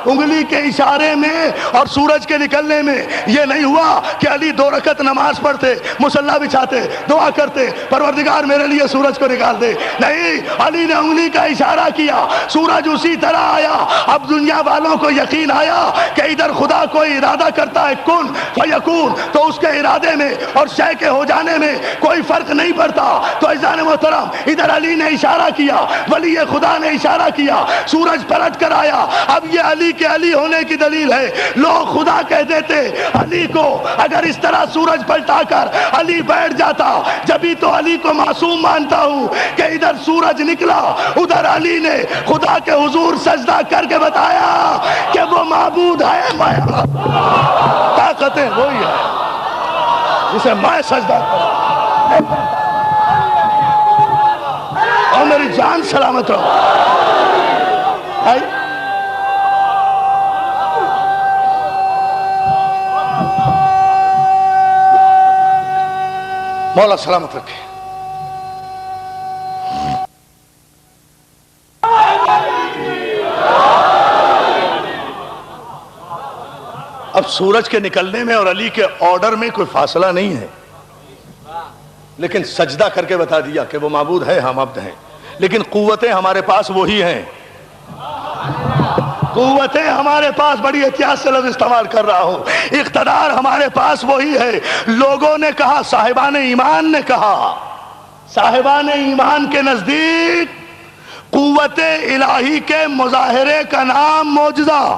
انگلی کے اشارے میں اور سورج کے نکلنے میں۔ یہ نہیں ہوا کہ علی 2 رکعت نماز پڑھتے، مصلی بچھاتے، دعا کرتے پروردگار میرے لیے سورج کو نکال دے، نہیں، علی نے انگلی کا اشارہ کیا، سورج اسی طرح آیا۔ اب دنیا والوں کو یقین آیا کہ ادھر خدا کوئی ارادہ کرتا ہے کن فیکون، تو اس کے ارادے میں اور شے کے ہو جانے میں کوئی فرق نہیں پڑتا۔ تو عزیزان محترم، ادھر علی نے اشارہ کیا، ولی خدا نے اشارہ کیا، سورج پلٹ کر آیا۔ اب یہ علی کے علی ہونے کی دلیل ہے۔ لوگ خدا کہہ دیتے علی کو، اگر اس طرح سورج پلٹا کر علی بیٹھ جاتا، جبھی تو علی کو معصوم مانتا ہوں کہ ادھر سورج نکلا، ادھر علی نے خدا کے حضور سجدہ کر کے بتایا کہ وہ معبود ہے، میں طاقتیں وہی ہے جسے میں سجدہ کروں، اور میری جان سلامت ہو۔ مولا سلامت رکھے۔ اب سورج کے نکلنے میں اور علی کے آرڈر میں کوئی فاصلہ نہیں ہے، لیکن سجدہ کر کے بتا دیا کہ وہ معبود ہے، ہم عبد ہیں، لیکن قوتیں ہمارے پاس وہی ہیں۔ قوتیں ہمارے پاس، بڑی احتیاط سے لفظ استعمال کر رہا ہوں، اقتدار ہمارے پاس وہی ہے۔ لوگوں نے کہا، صاحبان ایمان نے کہا، صاحبان ایمان کے نزدیک قوت الہی کے مظاہرے کا نام معجزہ۔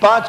5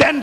10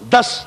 10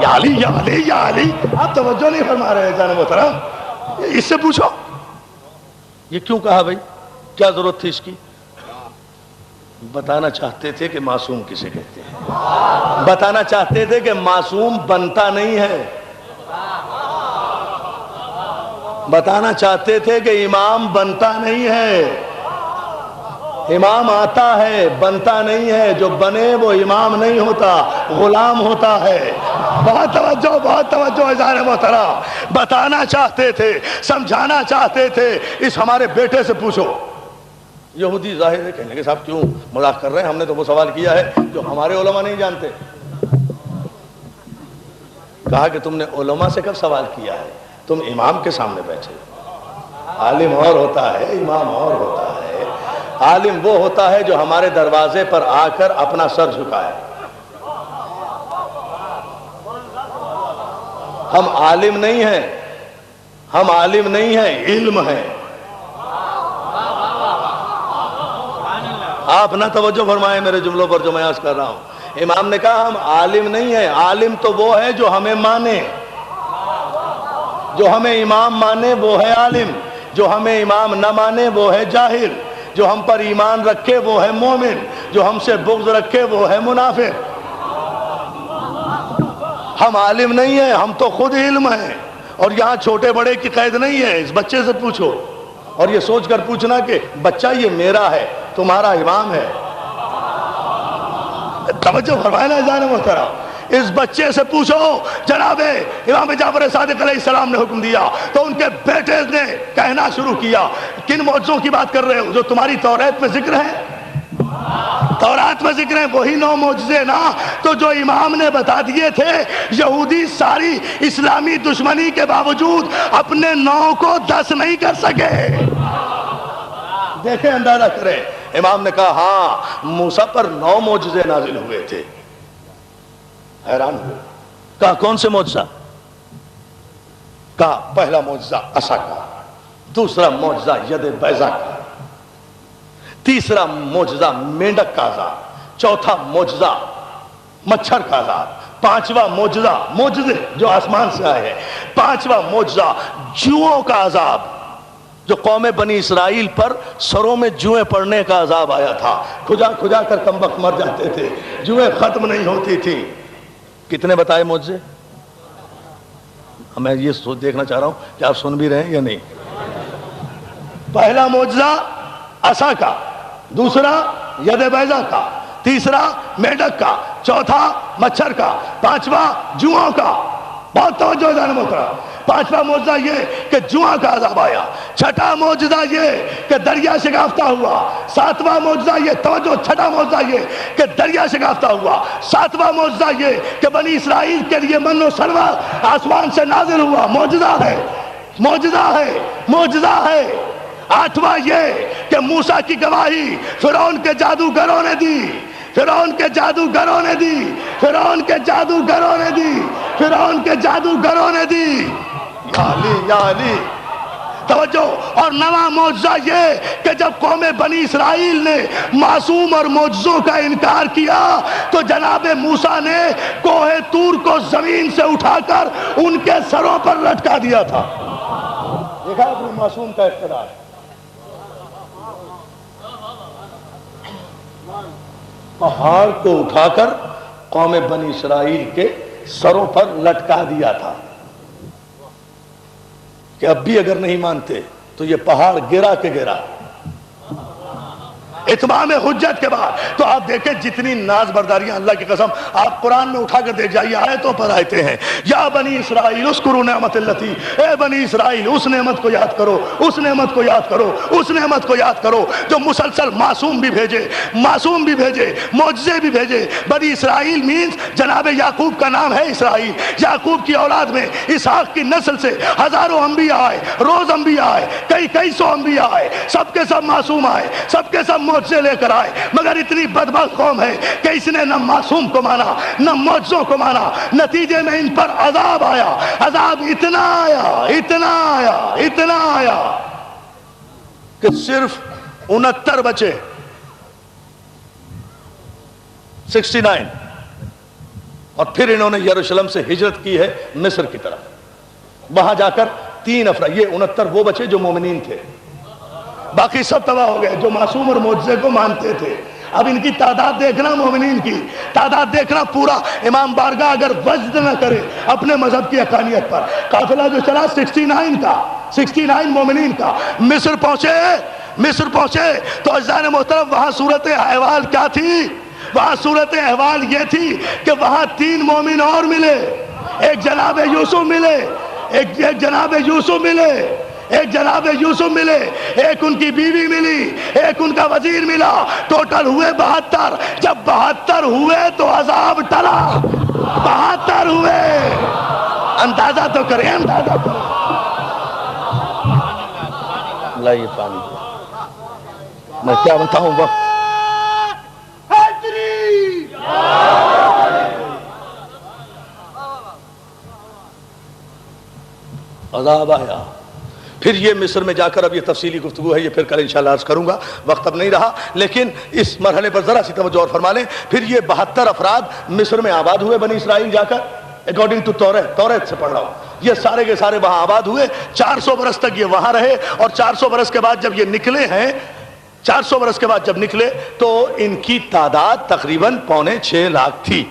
یا علی یا علی یا علی. آپ توجہ نہیں فرما رہے جان محترم. اس سے پوچھو یہ کیوں کہا بھائی؟ کیا ضرورت تھی اس کی؟ بتانا چاہتے تھے کہ معصوم کسے کہتے ہیں. بتانا چاہتے تھے کہ معصوم بنتا نہیں ہے. بتانا چاہتے تھے کہ امام بنتا نہیں ہے. امام آتا ہے بنتا نہیں ہے. جو بنے وہ امام نہیں ہوتا، غلام ہوتا ہے. بہت توجہ اظہار محترم. بتانا چاہتے تھے، سمجھانا چاہتے تھے. اس ہمارے بیٹے سے پوچھو. یہودی ظاہر ہے کہنے کے صاحب کیوں مذاق کر رہے ہیں، ہم نے تو وہ سوال کیا ہے جو ہمارے علماء نہیں جانتے. کہا کہ تم نے علماء سے کب سوال کیا ہے؟ تم امام کے سامنے بیٹھے. عالم اور ہوتا ہے، امام اور ہوتا ہے. عالم وہ ہوتا ہے جو ہمارے دروازے پر آ کر اپنا سر جھکائے. ہم عالم نہیں ہیں، ہم عالم نہیں ہیں، علم ہے. آپ نہ توجہ فرمائیں میرے جملوں پر جو میں عرض کر رہا ہوں. امام نے کہا ہم عالم نہیں ہیں. عالم تو وہ ہے جو ہمیں مانے، جو ہمیں امام مانے وہ ہے عالم. جو ہمیں امام نہ مانے وہ ہے جاہل. جو ہم پر ایمان رکھے وہ ہے مومن. جو ہم سے بغض رکھے وہ ہے منافق. ہم عالم نہیں ہیں، ہم تو خود علم ہیں. اور یہاں چھوٹے بڑے کی قید نہیں ہے. اس بچے سے پوچھو اور یہ سوچ کر پوچھنا کہ بچہ یہ میرا ہے، تمہارا امام ہے. توجہ فرمائے نا جان محترم. اس بچے سے پوچھو. جناب امام جعفر صادق علیہ السلام نے حکم دیا تو ان کے بیٹے نے کہنا شروع کیا. کن معجزوں کی بات کر رہے ہو جو تمہاری توریت میں ذکر ہے؟ تورات میں ذکر ہیں وہی 9 معجزے نا تو جو امام نے بتا دیے تھے. یہودی ساری اسلامی دشمنی کے باوجود اپنے 9 کو 10 نہیں کر سکے. دیکھیں اندازہ کریں. امام نے کہا ہاں موسیٰ پر 9 معجزے نازل ہوئے تھے. حیران ہوئے. کہا کون سے معجزہ؟ کہا پہلا معجزہ عصا کا، دوسرا معجزہ ید بیضا کا، تیسرا معجزہ مینڈک کا عذاب، چوتھا معجزہ مچھر کا عذاب، پانچواں معجزے جو آسمان سے آئے ہیں، پانچواں معجزہ جوؤں کا عذاب جو قوم بنی اسرائیل پر سروں میں جوئیں پڑنے کا عذاب آیا تھا. کھجا کھجا کر کمبخت مر جاتے تھے، جوئیں ختم نہیں ہوتی تھی. کتنے بتائے معجزے؟ میں یہ دیکھنا چاہ رہا ہوں کہ آپ سن بھی رہے ہیں یا نہیں. پہلا معجزہ عصا کا، دوسرا ید بیضا کا، تیسرا میڈک کا، چوتھا مچھر کا، پانچواں جوؤں کا. بہت توجہ جان محترم. پانچواں معجزہ یہ کہ جوؤں کا عذاب آیا. چھٹا معجزہ یہ کہ دریا شکافتہ ہوا. ساتواں معجزہ یہ توجہ چھٹا معجزہ یہ کہ دریا شکافتہ ہوا. ساتواں معجزہ یہ کہ بنی اسرائیل کے لیے من و سلوہ آسمان سے نازل ہوا. معجزہ ہے، معجزہ ہے، معجزہ ہے. آٹھواں یہ کہ موسیٰ کی گواہی فرعون کے جادوگروں نے دی. فرعون کے جادوگروں نے دی. فرعون کے جادوگروں نے دی. فرعون کے جادوگروں نے دی. یا علی یا علی توجہ. اور نواں معجزہ یہ کہ جب قوم بنی اسرائیل نے معصوم اور معجزوں کا انکار کیا تو جناب موسیٰ نے کوہ طور کو زمین سے اٹھا کر ان کے سروں پر لٹکا دیا تھا. دیکھا اپنے معصوم کا اقتدار. پہاڑ کو اٹھا کر قوم بنی اسرائیل کے سروں پر لٹکا دیا تھا کہ اب بھی اگر نہیں مانتے تو یہ پہاڑ گرا کے گرا. اتمام حجت کے بعد تو آپ دیکھیں جتنی ناز برداریاں اللہ کی قسم آپ قرآن میں اٹھا کر دیکھ جائیے. آیتوں پر آیتیں ہیں. یا بنی اسرائیل اذکروا نعمت اللتی، اے بنی اسرائیل اس نعمت کو یاد کرو، اس نعمت کو یاد کرو، اس نعمت کو یاد کرو جو مسلسل معصوم بھی بھیجے، معصوم بھی بھیجے، معجزے بھی بھیجے. بنی اسرائیل مینز جناب یعقوب کا نام ہے اسرائیل. یعقوب کی اولاد میں اسحاق کی نسل سے ہزاروں انبیاء آئے، روز انبیاء آئے، کئی سو انبیاء آئے. سب کے سب معصوم آئے، سب کے سب معجزے لے کر آئے. مگر اتنی بدبخت قوم ہے کہ اس نے نہ معصوم کو مانا نہ معجزوں کو مانا. نتیجے میں ان پر عذاب آیا. عذاب اتنا آیا، اتنا آیا، اتنا آیا کہ صرف 69 بچے. 69 اور پھر انہوں نے یروشلم سے ہجرت کی ہے مصر کی طرف. وہاں جا کر 3 افراد، یہ 69 وہ بچے جو مومنین تھے، باقی سب تباہ ہو گئے جو معصوم اور معجزے کو مانتے تھے. اب ان کی تعداد دیکھنا، مومنین کی تعداد دیکھنا. پورا امام بارگاہ اگر وجد نہ کرے اپنے مذہب کی حقانیت پر، قافلہ جو چلا 69 مومنین کا مصر پہنچے تو عزیزان محترم وہاں صورت احوال کیا تھی؟ وہاں صورت احوال یہ تھی کہ وہاں 3 مومن اور ملے. ایک جناب یوسف ملے، ایک جناب یوسف ملے، ایک ان کی بیوی ملی، ایک ان کا وزیر ملا. ٹوٹل ہوئے 72. جب 72 ہوئے تو عذاب ٹلا. 72 ہوئے. اندازہ تو کریں، اندازہ کریں. لائیے پانی. میں کیا بتاؤں وقت. عذاب آیا. پھر یہ مصر میں جا کر، اب یہ تفصیلی گفتگو ہے، یہ پھر کل انشاءاللہ عرض کروں گا، وقت اب نہیں رہا، لیکن اس مرحلے پر ذرا سی توجہ اور فرما لیں. پھر یہ 72 افراد مصر میں آباد ہوئے بنی اسرائیل جا کر، اکارڈنگ ٹو توریت سے پڑھ رہا ہوں. یہ سارے کے سارے وہاں آباد ہوئے. 400 برس تک یہ وہاں رہے، اور 400 برس کے بعد جب یہ نکلے ہیں، 400 برس کے بعد جب نکلے تو ان کی تعداد تقریباً 6.25 لاکھ تھی.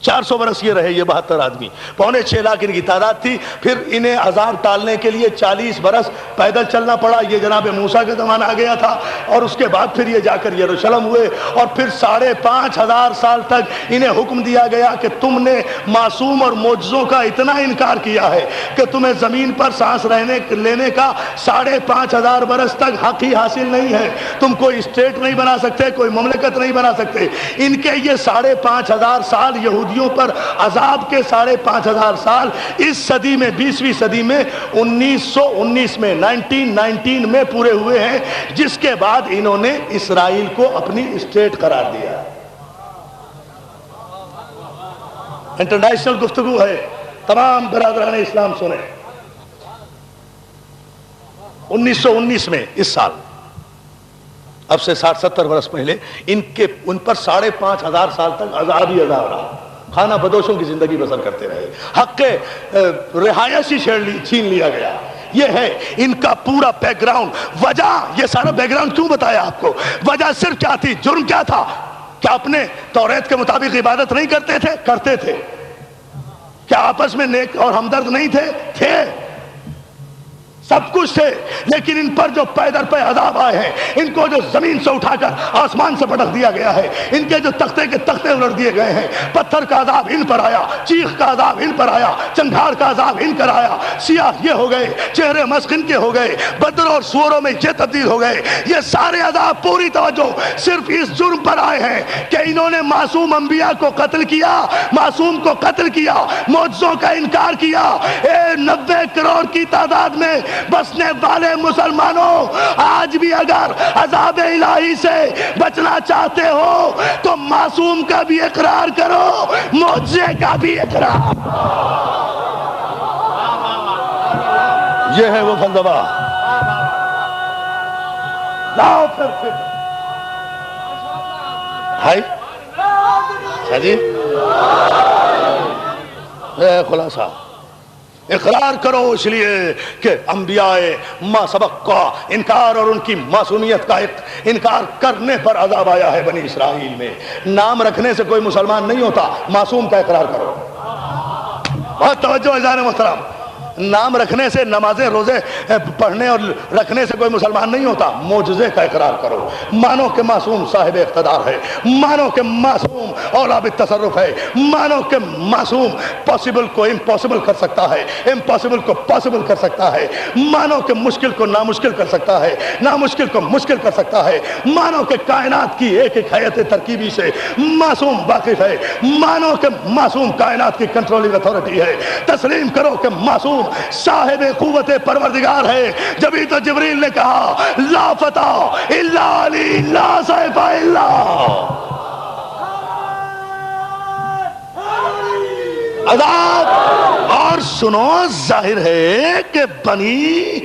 400 برس یہ رہے، یہ 72 آدمی، 6.25 لاکھ ان کی تعداد تھی. پھر انہیں عذاب ٹالنے کے لیے 40 برس پیدل چلنا پڑا. یہ جناب موسیٰ کا زمانہ آ گیا تھا، اور اس کے بعد پھر یہ جا کر یروشلم ہوئے. اور پھر 5,500 سال تک انہیں حکم دیا گیا کہ تم نے معصوم اور معجزوں کا اتنا انکار کیا ہے کہ تمہیں زمین پر سانس لینے کا 5,500 برس تک حق ہی حاصل نہیں ہے. تم کوئی اسٹیٹ نہیں بنا سکتے، کوئی مملکت نہیں بنا سکتے. ان کے یہ 5,500 سال یہودیوں پر عذاب کے 5,500 سال اس صدی میں، 20ویں صدی میں 1919 میں 1919 میں پورے ہوئے ہیں، جس کے بعد انہوں نے اسرائیل کو اپنی اسٹیٹ قرار دیا. انٹرنیشنل گفتگو ہے، تمام برادران اسلام سنیں. 1919 میں، اس سال، اب سے 60-70 برس پہلے، ان پر 5,500 سال تک عذاب ہی عذاب رہا. کھانا بدوشوں کی زندگی بسر کرتے رہے. حق رہائش ہی چھین لیا گیا. یہ ہے ان کا پورا بیک گراؤنڈ. وجہ، یہ سارا بیک گراؤنڈ کیوں بتایا آپ کو؟ وجہ صرف کیا تھی؟ جرم کیا تھا؟ کیا اپنے توریت کے مطابق عبادت نہیں کرتے تھے؟ کرتے تھے. کیا آپس میں نیک اور ہمدرد نہیں تھے؟ تھے. سب کچھ تھے. لیکن ان پر جو پیدر پہ عذاب آئے ہیں، ان کو جو زمین سے اٹھا کر آسمان سے پٹک دیا گیا ہے، ان کے جو تختے کے تختے الٹ دیے گئے ہیں، پتھر کا عذاب ان پر آیا، چیخ کا عذاب ان پر آیا، چنگھاڑ کا عذاب ان پر آیا. سیاہ یہ ہو گئے، چہرے مسخ ان کے ہو گئے، بدر اور سوروں میں یہ تبدیل ہو گئے. یہ سارے عذاب، پوری توجہ، صرف اس جرم پر آئے ہیں کہ انہوں نے معصوم انبیاء کو قتل کیا، معصوم کو قتل کیا، معجزوں کا انکار کیا. 90 کروڑ کی تعداد میں بسنے والے مسلمانوں، آج بھی اگر عذاب الہی سے بچنا چاہتے ہو تو معصوم کا بھی اقرار کرو، معجزے کا بھی اقرار. یہ ہے وہ فلسفہ. لاؤ پھر بھائی جی خلاصہ اقرار کرو، اس لیے کہ انبیاء ما سبق کا انکار اور ان کی معصومیت کا انکار کرنے پر عذاب آیا ہے بنی اسرائیل میں. نام رکھنے سے کوئی مسلمان نہیں ہوتا، معصوم کا اقرار کرو. بہت توجہ عزیزان محترم. نام رکھنے سے، نمازیں روزے پڑھنے اور رکھنے سے کوئی مسلمان نہیں ہوتا. معجزے کا اقرار کرو. مانو کہ معصوم صاحب اقتدار ہے، مانو کہ معصوم اولا بالتصرف ہے، مانو کہ معصوم پاسبل کو امپاسبل کر سکتا ہے، امپاسبل کو پاسبل کر سکتا ہے، مانو کہ مشکل کو نامشکل کر سکتا ہے، نامشکل کو مشکل کر سکتا ہے، مانو کہ کائنات کی ایک ایک حیات ترکیبی سے معصوم واقف ہے، مانو کہ معصوم کائنات کی کنٹرولنگ اتھارٹی ہے. تسلیم کرو کہ معصوم صاحب قوت پروردگار ہے. جبھی تو جبریل نے کہا لا فتح الا علی لا سیف الا. عذاب. اور سنو، ظاہر ہے کہ بنی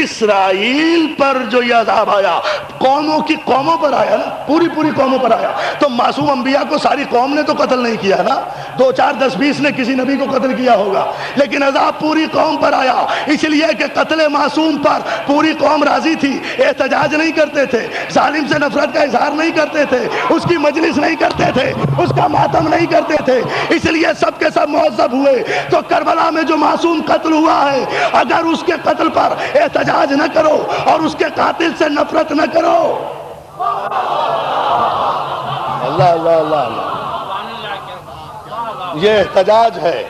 اسرائیل پر جو یہ عذاب آیا، قوموں پر آیا نا. پوری قوموں پر آیا. تو معصوم انبیاء کو ساری قوم نے تو قتل نہیں کیا نا, 2 4 10 20 نے کسی نبی کو قتل کیا ہوگا, لیکن عذاب پوری قوم پر آیا, اس لیے کہ قتل معصوم پر پوری قوم راضی تھی, احتجاج نہیں کرتے تھے, ظالم سے نفرت کا اظہار نہیں کرتے تھے, اس کی مجلس نہیں کرتے تھے, اس کا ماتم نہیں کرتے تھے, اس لیے سب کے سب معذب ہوئے. تو کربلا میں جو معصوم قتل ہوا ہے, اگر اس کے قتل پر احتجاج نہ کرو اور اس کے قاتل سے نفرت نہ کرو. اللہ اللہ اللہ اللہ, یہ احتجاج ہے,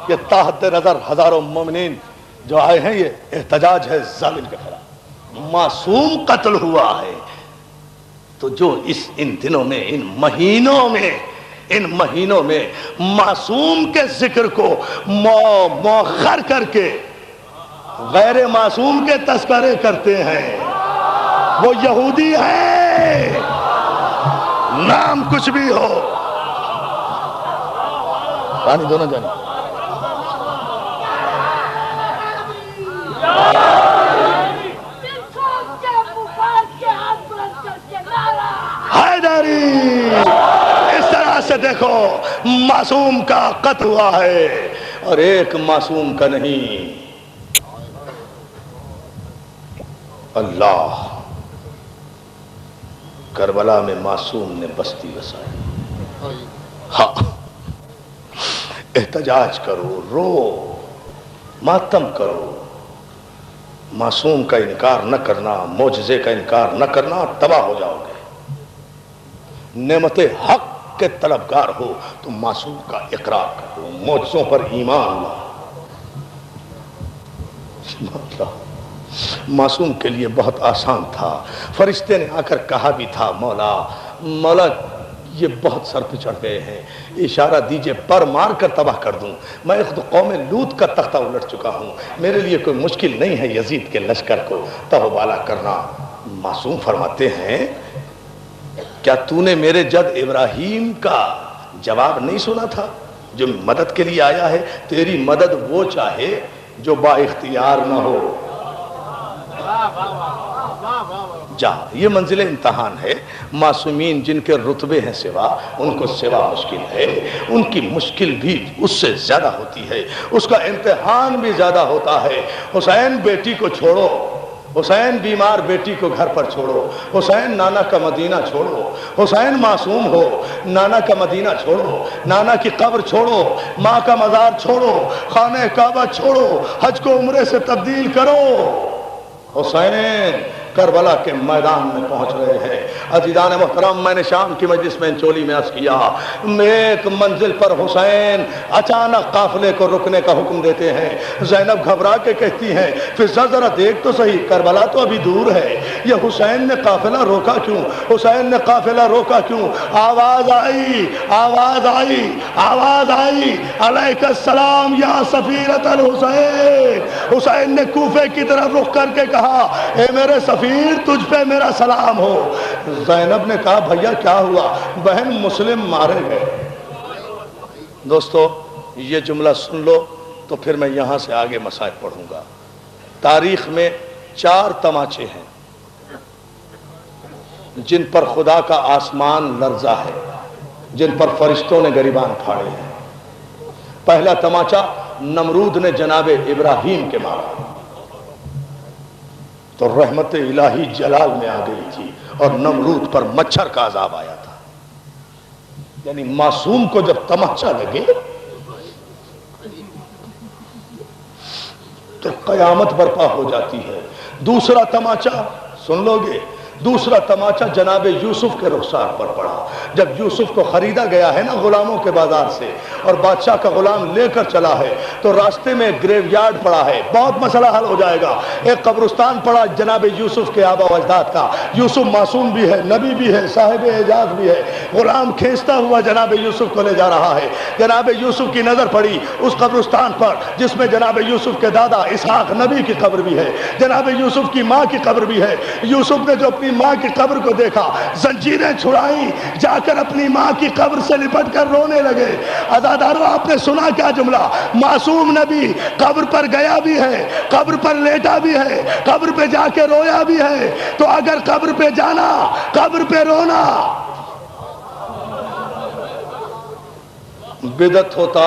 یہ تحت نظر ہزاروں مومنین جو آئے ہیں, یہ احتجاج ہے ظالم کے خلاف. معصوم قتل ہوا ہے تو جو ان دنوں میں, ان مہینوں میں معصوم کے ذکر کو مؤخر کر کے غیر معصوم کے تذکرے کرتے ہیں, وہ یہودی ہے, نام کچھ بھی ہو. پانی دونوں جانے. حیدری, اس طرح سے دیکھو معصوم کا قتل ہوا ہے اور ایک معصوم کا نہیں. اللہ کربلا میں معصوم نے بستی بسائی. ہاں, احتجاج کرو, رو, ماتم کرو, معصوم کا انکار نہ کرنا, معجزے کا انکار نہ کرنا, تباہ ہو جاؤ گے. نعمت حق کے طلبگار ہو تو معصوم کا اقرار کرو, معجزوں پر ایمان لاؤ. معصوم کے لیے بہت آسان تھا. فرشتے نے آ کر کہا بھی تھا, مولا یہ بہت سر پہ چڑھ گئے ہیں, اشارہ دیجئے پر مار کر تباہ کر دوں. میں خود قوم لوط کا تختہ الٹ چکا ہوں, میرے لیے کوئی مشکل نہیں ہے یزید کے لشکر کو تہ بالا کرنا. معصوم فرماتے ہیں, کیا تو نے میرے جد ابراہیم کا جواب نہیں سنا تھا جو مدد کے لیے آیا ہے؟ تیری مدد وہ چاہے جو با اختیار نہ ہو. جا, یہ منزل امتحان ہے. معصومین جن کے رتبے ہیں سوا, ان کو سوا مشکل ہے, ان کی مشکل بھی اس سے زیادہ ہوتی ہے, اس کا امتحان بھی زیادہ ہوتا ہے. حسین بیٹی کو چھوڑو, حسین بیمار بیٹی کو گھر پر چھوڑو, حسین نانا کا مدینہ چھوڑو, حسین معصوم ہو, نانا کا مدینہ چھوڑو, نانا کی قبر چھوڑو, ماں کا مزار چھوڑو, خانہ کعبہ چھوڑو, حج کو عمرے سے تبدیل کرو. حسین کربلا کے میدان میں پہنچ رہے ہیں. عزیزان محترم, میں نے شام کی مجلس میں چولی میں عرض کیا, ایک منزل پر حسین اچانک قافلے کو رکنے کا حکم دیتے ہیں. زینب گھبرا کے کہتی ہیں, فضہ ذرا دیکھ تو صحیح, کربلا تو ابھی دور ہے, یہ حسین نے قافلہ روکا کیوں, حسین نے قافلہ روکا کیوں؟ آواز آئی, آواز آئی, آواز آئی, علیک السلام یا سفیرۃ الحسین. حسین نے کوفے کی طرف رخ کر کے کہا, اے میرے سفیر, تجھ پہ میرا سلام ہو. زینب نے کہا, بھیا کیا ہوا؟ بہن مسلم مارے گئے. دوستو, یہ جملہ سن لو تو پھر میں یہاں سے آگے مسائل پڑھوں گا. تاریخ میں 4 تماچے ہیں جن پر خدا کا آسمان لرزا ہے, جن پر فرشتوں نے گریبان پھاڑے ہیں. پہلا تماچا نمرود نے جناب ابراہیم کے مارا تو رحمت الہی جلال میں آ گئی تھی اور نمرود پر مچھر کا عذاب آیا تھا. یعنی معصوم کو جب تماچا لگے تو قیامت برپا ہو جاتی ہے. دوسرا تماچا سن لو گے, دوسرا تماچا جناب یوسف کے رخسار پر پڑا. جب یوسف کو خریدا گیا ہے نا غلاموں کے بازار سے, اور بادشاہ کا غلام لے کر چلا ہے, تو راستے میں گریو یارڈ پڑا ہے. بہت مسئلہ حل ہو جائے گا. ایک قبرستان پڑا جناب یوسف کے آبا و اجداد کا. یوسف معصوم بھی ہے, نبی بھی ہے, صاحب اعجاز بھی ہے. غلام کھینچتا ہوا جناب یوسف کو لے جا رہا ہے. جناب یوسف کی نظر پڑی اس قبرستان پر جس میں جناب یوسف کے دادا اسحاق نبی کی قبر بھی ہے, جناب یوسف کی ماں کی قبر بھی ہے. یوسف نے جو اپنی ماں کی قبر کو دیکھا، زنجیریں چھڑائی، جا کر اپنی ماں کی قبر سے لپٹ کر رونے لگے۔ عزادارو آپ نے سنا کیا جملہ؟ معصوم نبی قبر پر گیا بھی ہے، قبر پر لیٹا بھی ہے، قبر پہ جا کے رویا بھی ہے۔ تو اگر قبر پہ جانا، قبر پہ رونا بدعت ہوتا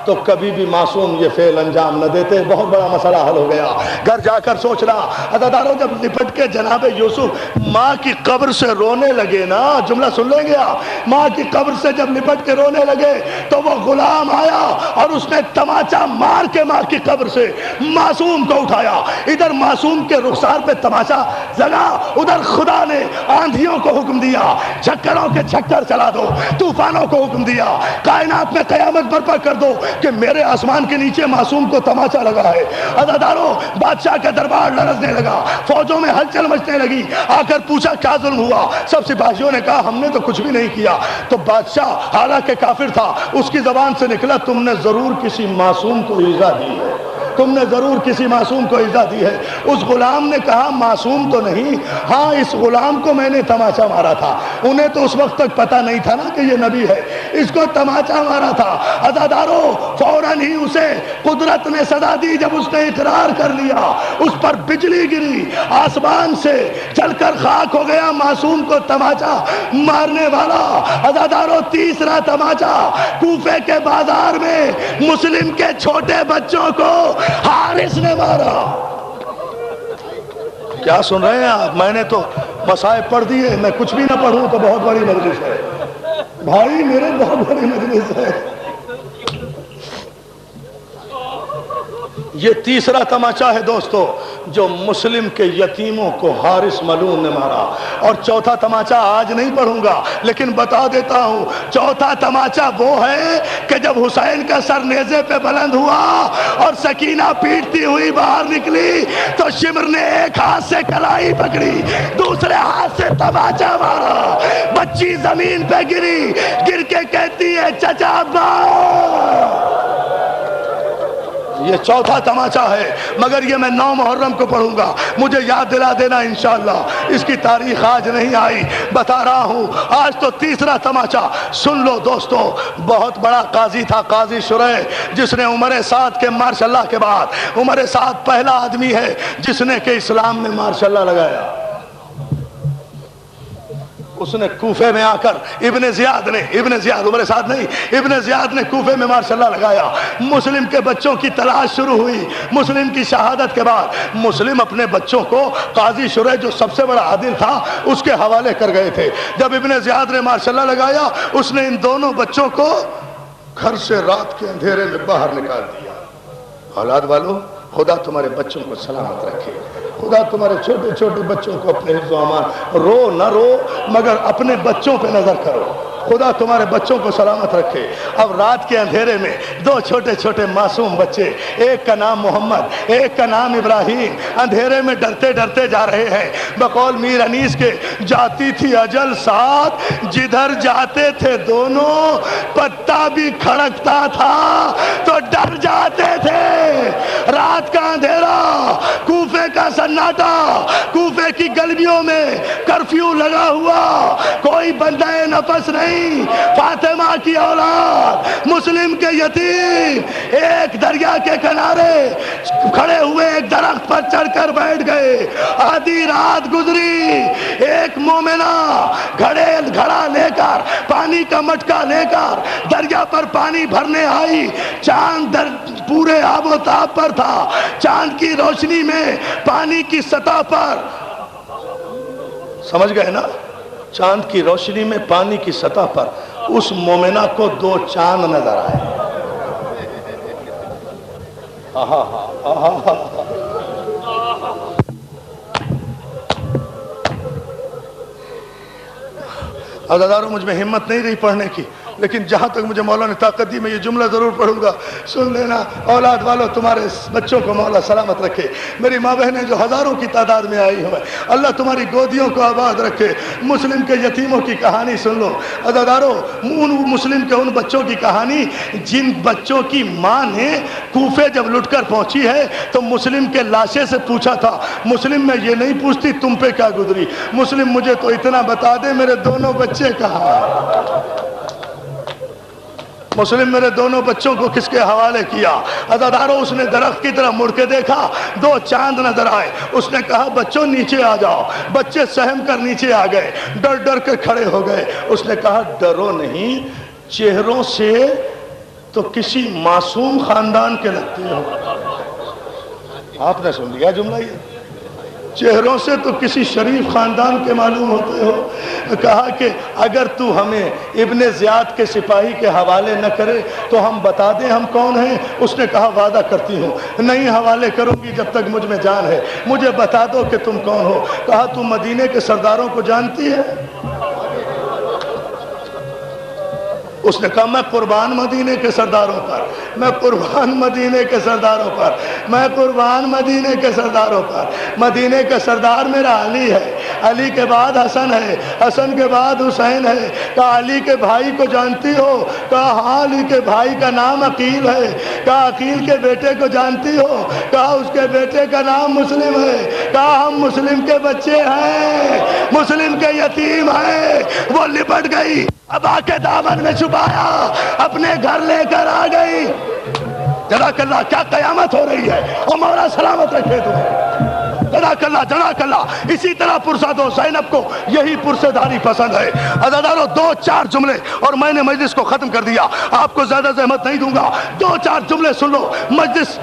تو کبھی بھی معصوم یہ فعل انجام نہ دیتے، بہت بڑا مسئلہ حل ہو گیا۔ گھر جا کر سوچ رہا، عزادارو جب لپٹ کے جناب یوسف ماں کی قبر سے رونے لگے نا، جملہ سن لیں گے آپ، ماں کی قبر سے جب لپٹ کے رونے لگے تو وہ غلام آیا اور اس نے تماچا مار کے ماں کی قبر سے معصوم کو اٹھایا۔ ادھر معصوم کے رخسار پہ تماچا لگا، ادھر خدا نے آندھیوں کو حکم دیا چکروں کے چکر چلا دو، طوفانوں کو حکم دیا، کائنات میں قیامت برپا کر دو کہ میرے آسمان کے نیچے معصوم کو تماچا لگا ہے۔ عزادارو بادشاہ کا دربار لرزنے لگا، فوجوں میں ہلچل مچنے لگی۔ آ کر پوچھا کیا ظلم ہوا؟ سب سپاہیوں نے کہا ہم نے تو کچھ بھی نہیں کیا۔ تو بادشاہ حالانکہ کافر تھا، اس کی زبان سے نکلا تم نے ضرور کسی معصوم کو ایذا دی ہے، تم نے ضرور کسی معصوم کو ایذا دی ہے۔ اس غلام نے کہا معصوم تو نہیں، ہاں اس غلام کو میں نے تماچا مارا تھا، انہیں تو اس وقت تک پتہ نہیں تھا نا کہ یہ نبی ہے، اس کو تماچا مارا تھا۔ عزادارو فوراً ہی اسے قدرت نے سزا دی، جب اس نے اقرار کر لیا اس پر بجلی گری، آسمان سے جل کر خاک ہو گیا معصوم کو تماچا مارنے والا۔ عزادارو تیسرا تماچا کوفے کے بازار میں مسلم کے چھوٹے بچوں کو حارث نے مارا۔ کیا سن رہے ہیں آپ؟ میں نے تو مصائب پڑھ دیے، میں کچھ بھی نہ پڑھوں تو بہت بڑی مجلس ہے بھائی، میرے بہت بڑی مجلس ہے۔ یہ تیسرا تماچا ہے دوستو جو مسلم کے یتیموں کو حارث ملعون نے مارا۔ اور چوتھا تماچا آج نہیں پڑھوں گا لیکن بتا دیتا ہوں، چوتھا تماچا وہ ہے کہ جب حسین کا سر نیزے پہ بلند ہوا اور سکینہ پیٹتی ہوئی باہر نکلی تو شمر نے ایک ہاتھ سے کلائی پکڑی، دوسرے ہاتھ سے تماچا مارا، بچی زمین پہ گری، گر کے کہتی ہے چچا ابا۔ یہ چوتھا تماچا ہے، مگر یہ میں 9 محرم کو پڑھوں گا، مجھے یاد دلا دینا انشاءاللہ۔ اس کی تاریخ آج نہیں آئی، بتا رہا ہوں آج تو تیسرا تماچا۔ سن لو دوستو، بہت بڑا قاضی تھا قاضی شریح، جس نے عمر سعد کے ماشاء اللہ کے بعد عمر سعد پہلا آدمی ہے جس نے کہ اسلام میں ماشاء اللہ لگایا۔ اس نے کوفے میں آ کر ابن زیاد عمر سعد نہیں، ابن زیاد نے کوفے میں ماشاءاللہ لگایا۔ مسلم کے بچوں کی تلاش شروع ہوئی۔ مسلم کی شہادت کے بعد مسلم اپنے بچوں کو قاضی شریح جو سب سے بڑا عادل تھا اس کے حوالے کر گئے تھے۔ جب ابن زیاد نے ماشاءاللہ لگایا، اس نے ان دونوں بچوں کو گھر سے رات کے اندھیرے میں باہر نکال دیا۔ اولاد والوں، خدا تمہارے بچوں کو سلامت رکھے، خدا تمہارے چھوٹے چھوٹے بچوں کو اپنے حفظ و امان، رو نہ رو مگر اپنے بچوں پہ نظر کرو، خدا تمہارے بچوں کو سلامت رکھے۔ اب رات کے اندھیرے میں 2 چھوٹے چھوٹے معصوم بچے، ایک کا نام محمد ایک کا نام ابراہیم، اندھیرے میں ڈرتے ڈرتے جا رہے ہیں۔ بقول میر انیس کے جاتی تھی اجل ساتھ، جدھر جاتے تھے دونوں پتا بھی کھڑکتا تھا تو ڈر جاتے تھے۔ رات کا اندھیرا، کوفے کا سناٹا، کوفے کی گلیوں میں کرفیو لگا ہوا، کوئی بندہ نفس نہیں۔ فاطمہ کی اولاد، مسلم کے یتیم ایک دریا کے کنارے کھڑے ہوئے ایک درخت پر چڑھ کر بیٹھ گئے۔ آدھی رات گزری، ایک مومنہ گھڑا لے کر، پانی کا مٹکا لے کر دریا پر پانی بھرنے آئی۔ چاند پورے آب و تاب پر تھا، چاند کی روشنی میں پانی کی سطح پر، سمجھ گئے نا، چاند کی روشنی میں پانی کی سطح پر اس مومنہ کو 2 چاند نظر آئے۔ عزادارو، مجھ میں ہمت نہیں رہی پڑھنے کی، لیکن جہاں تک مجھے مولا نے طاقت دی میں یہ جملہ ضرور پڑھوں گا، سن لینا اولاد والوں، تمہارے بچوں کو مولا سلامت رکھے، میری ماں بہنیں جو ہزاروں کی تعداد میں آئی ہوئے اللہ تمہاری گودیوں کو آباد رکھے، مسلم کے یتیموں کی کہانی سن لو عزادارو، مسلم کے ان بچوں کی کہانی جن بچوں کی ماں نے کوفے جب لٹ کر پہنچی ہے تو مسلم کے لاشے سے پوچھا تھا، مسلم میں یہ نہیں پوچھتی تم پہ کیا گزری، مسلم مجھے تو اتنا بتا دے میرے دونوں بچے کہاں ہیں، مسلم میرے دونوں بچوں کو کس کے حوالے کیا؟ عزادارو اس نے درخت کی طرف مڑ کے دیکھا، 2 چاند نظر آئے، اس نے کہا بچوں نیچے آ جاؤ، بچے سہم کر نیچے آ گئے، ڈر ڈر کے کھڑے ہو گئے، اس نے کہا ڈرو نہیں، چہروں سے تو کسی معصوم خاندان کے لگتے ہو، آپ نے سن لیا جملہ یہ، چہروں سے تو کسی شریف خاندان کے معلوم ہوتے ہو، کہا کہ اگر تو ہمیں ابن زیاد کے سپاہی کے حوالے نہ کرے تو ہم بتا دیں ہم کون ہیں، اس نے کہا وعدہ کرتی ہوں نہیں حوالے کروں گی جب تک مجھ میں جان ہے، مجھے بتا دو کہ تم کون ہو، کہا تم مدینے کے سرداروں کو جانتی ہے، اس نے کہا میں قربان مدینے کے سرداروں پر، میں قربان مدینے کے سرداروں پر، میں قربان مدینے کے سرداروں پر، مدینے کا سردار میرا علی ہے، علی کے بعد حسن ہے، حسن کے بعد حسین ہے، کہا علی کے بھائی کو جانتی ہو، کہا ہاں علی کے بھائی کا نام عقیل ہے، کہا عقیل کے بیٹے کو جانتی ہو، کہا اس کے بیٹے کا نام مسلم ہے، کہا ہم مسلم کے بچے ہیں، مسلم کے یتیم ہیں، وہ لپٹ گئی، اب آ کے دامن میں چھپایا، اپنے گھر لے کر آ گئی، جزاک اللہ، کیا قیامت ہو رہی ہے، اور مولا سلامت رکھے تمہیں، جزاک اللہ جزاک اللہ، اسی طرح پرسہ دو، زینب کو یہی پرسہ داری پسند ہے، عزادارو 2-4 جملے اور میں نے مجلس کو ختم کر دیا، آپ کو زیادہ زحمت نہیں دوں گا، 2-4 جملے سن لو، مجلس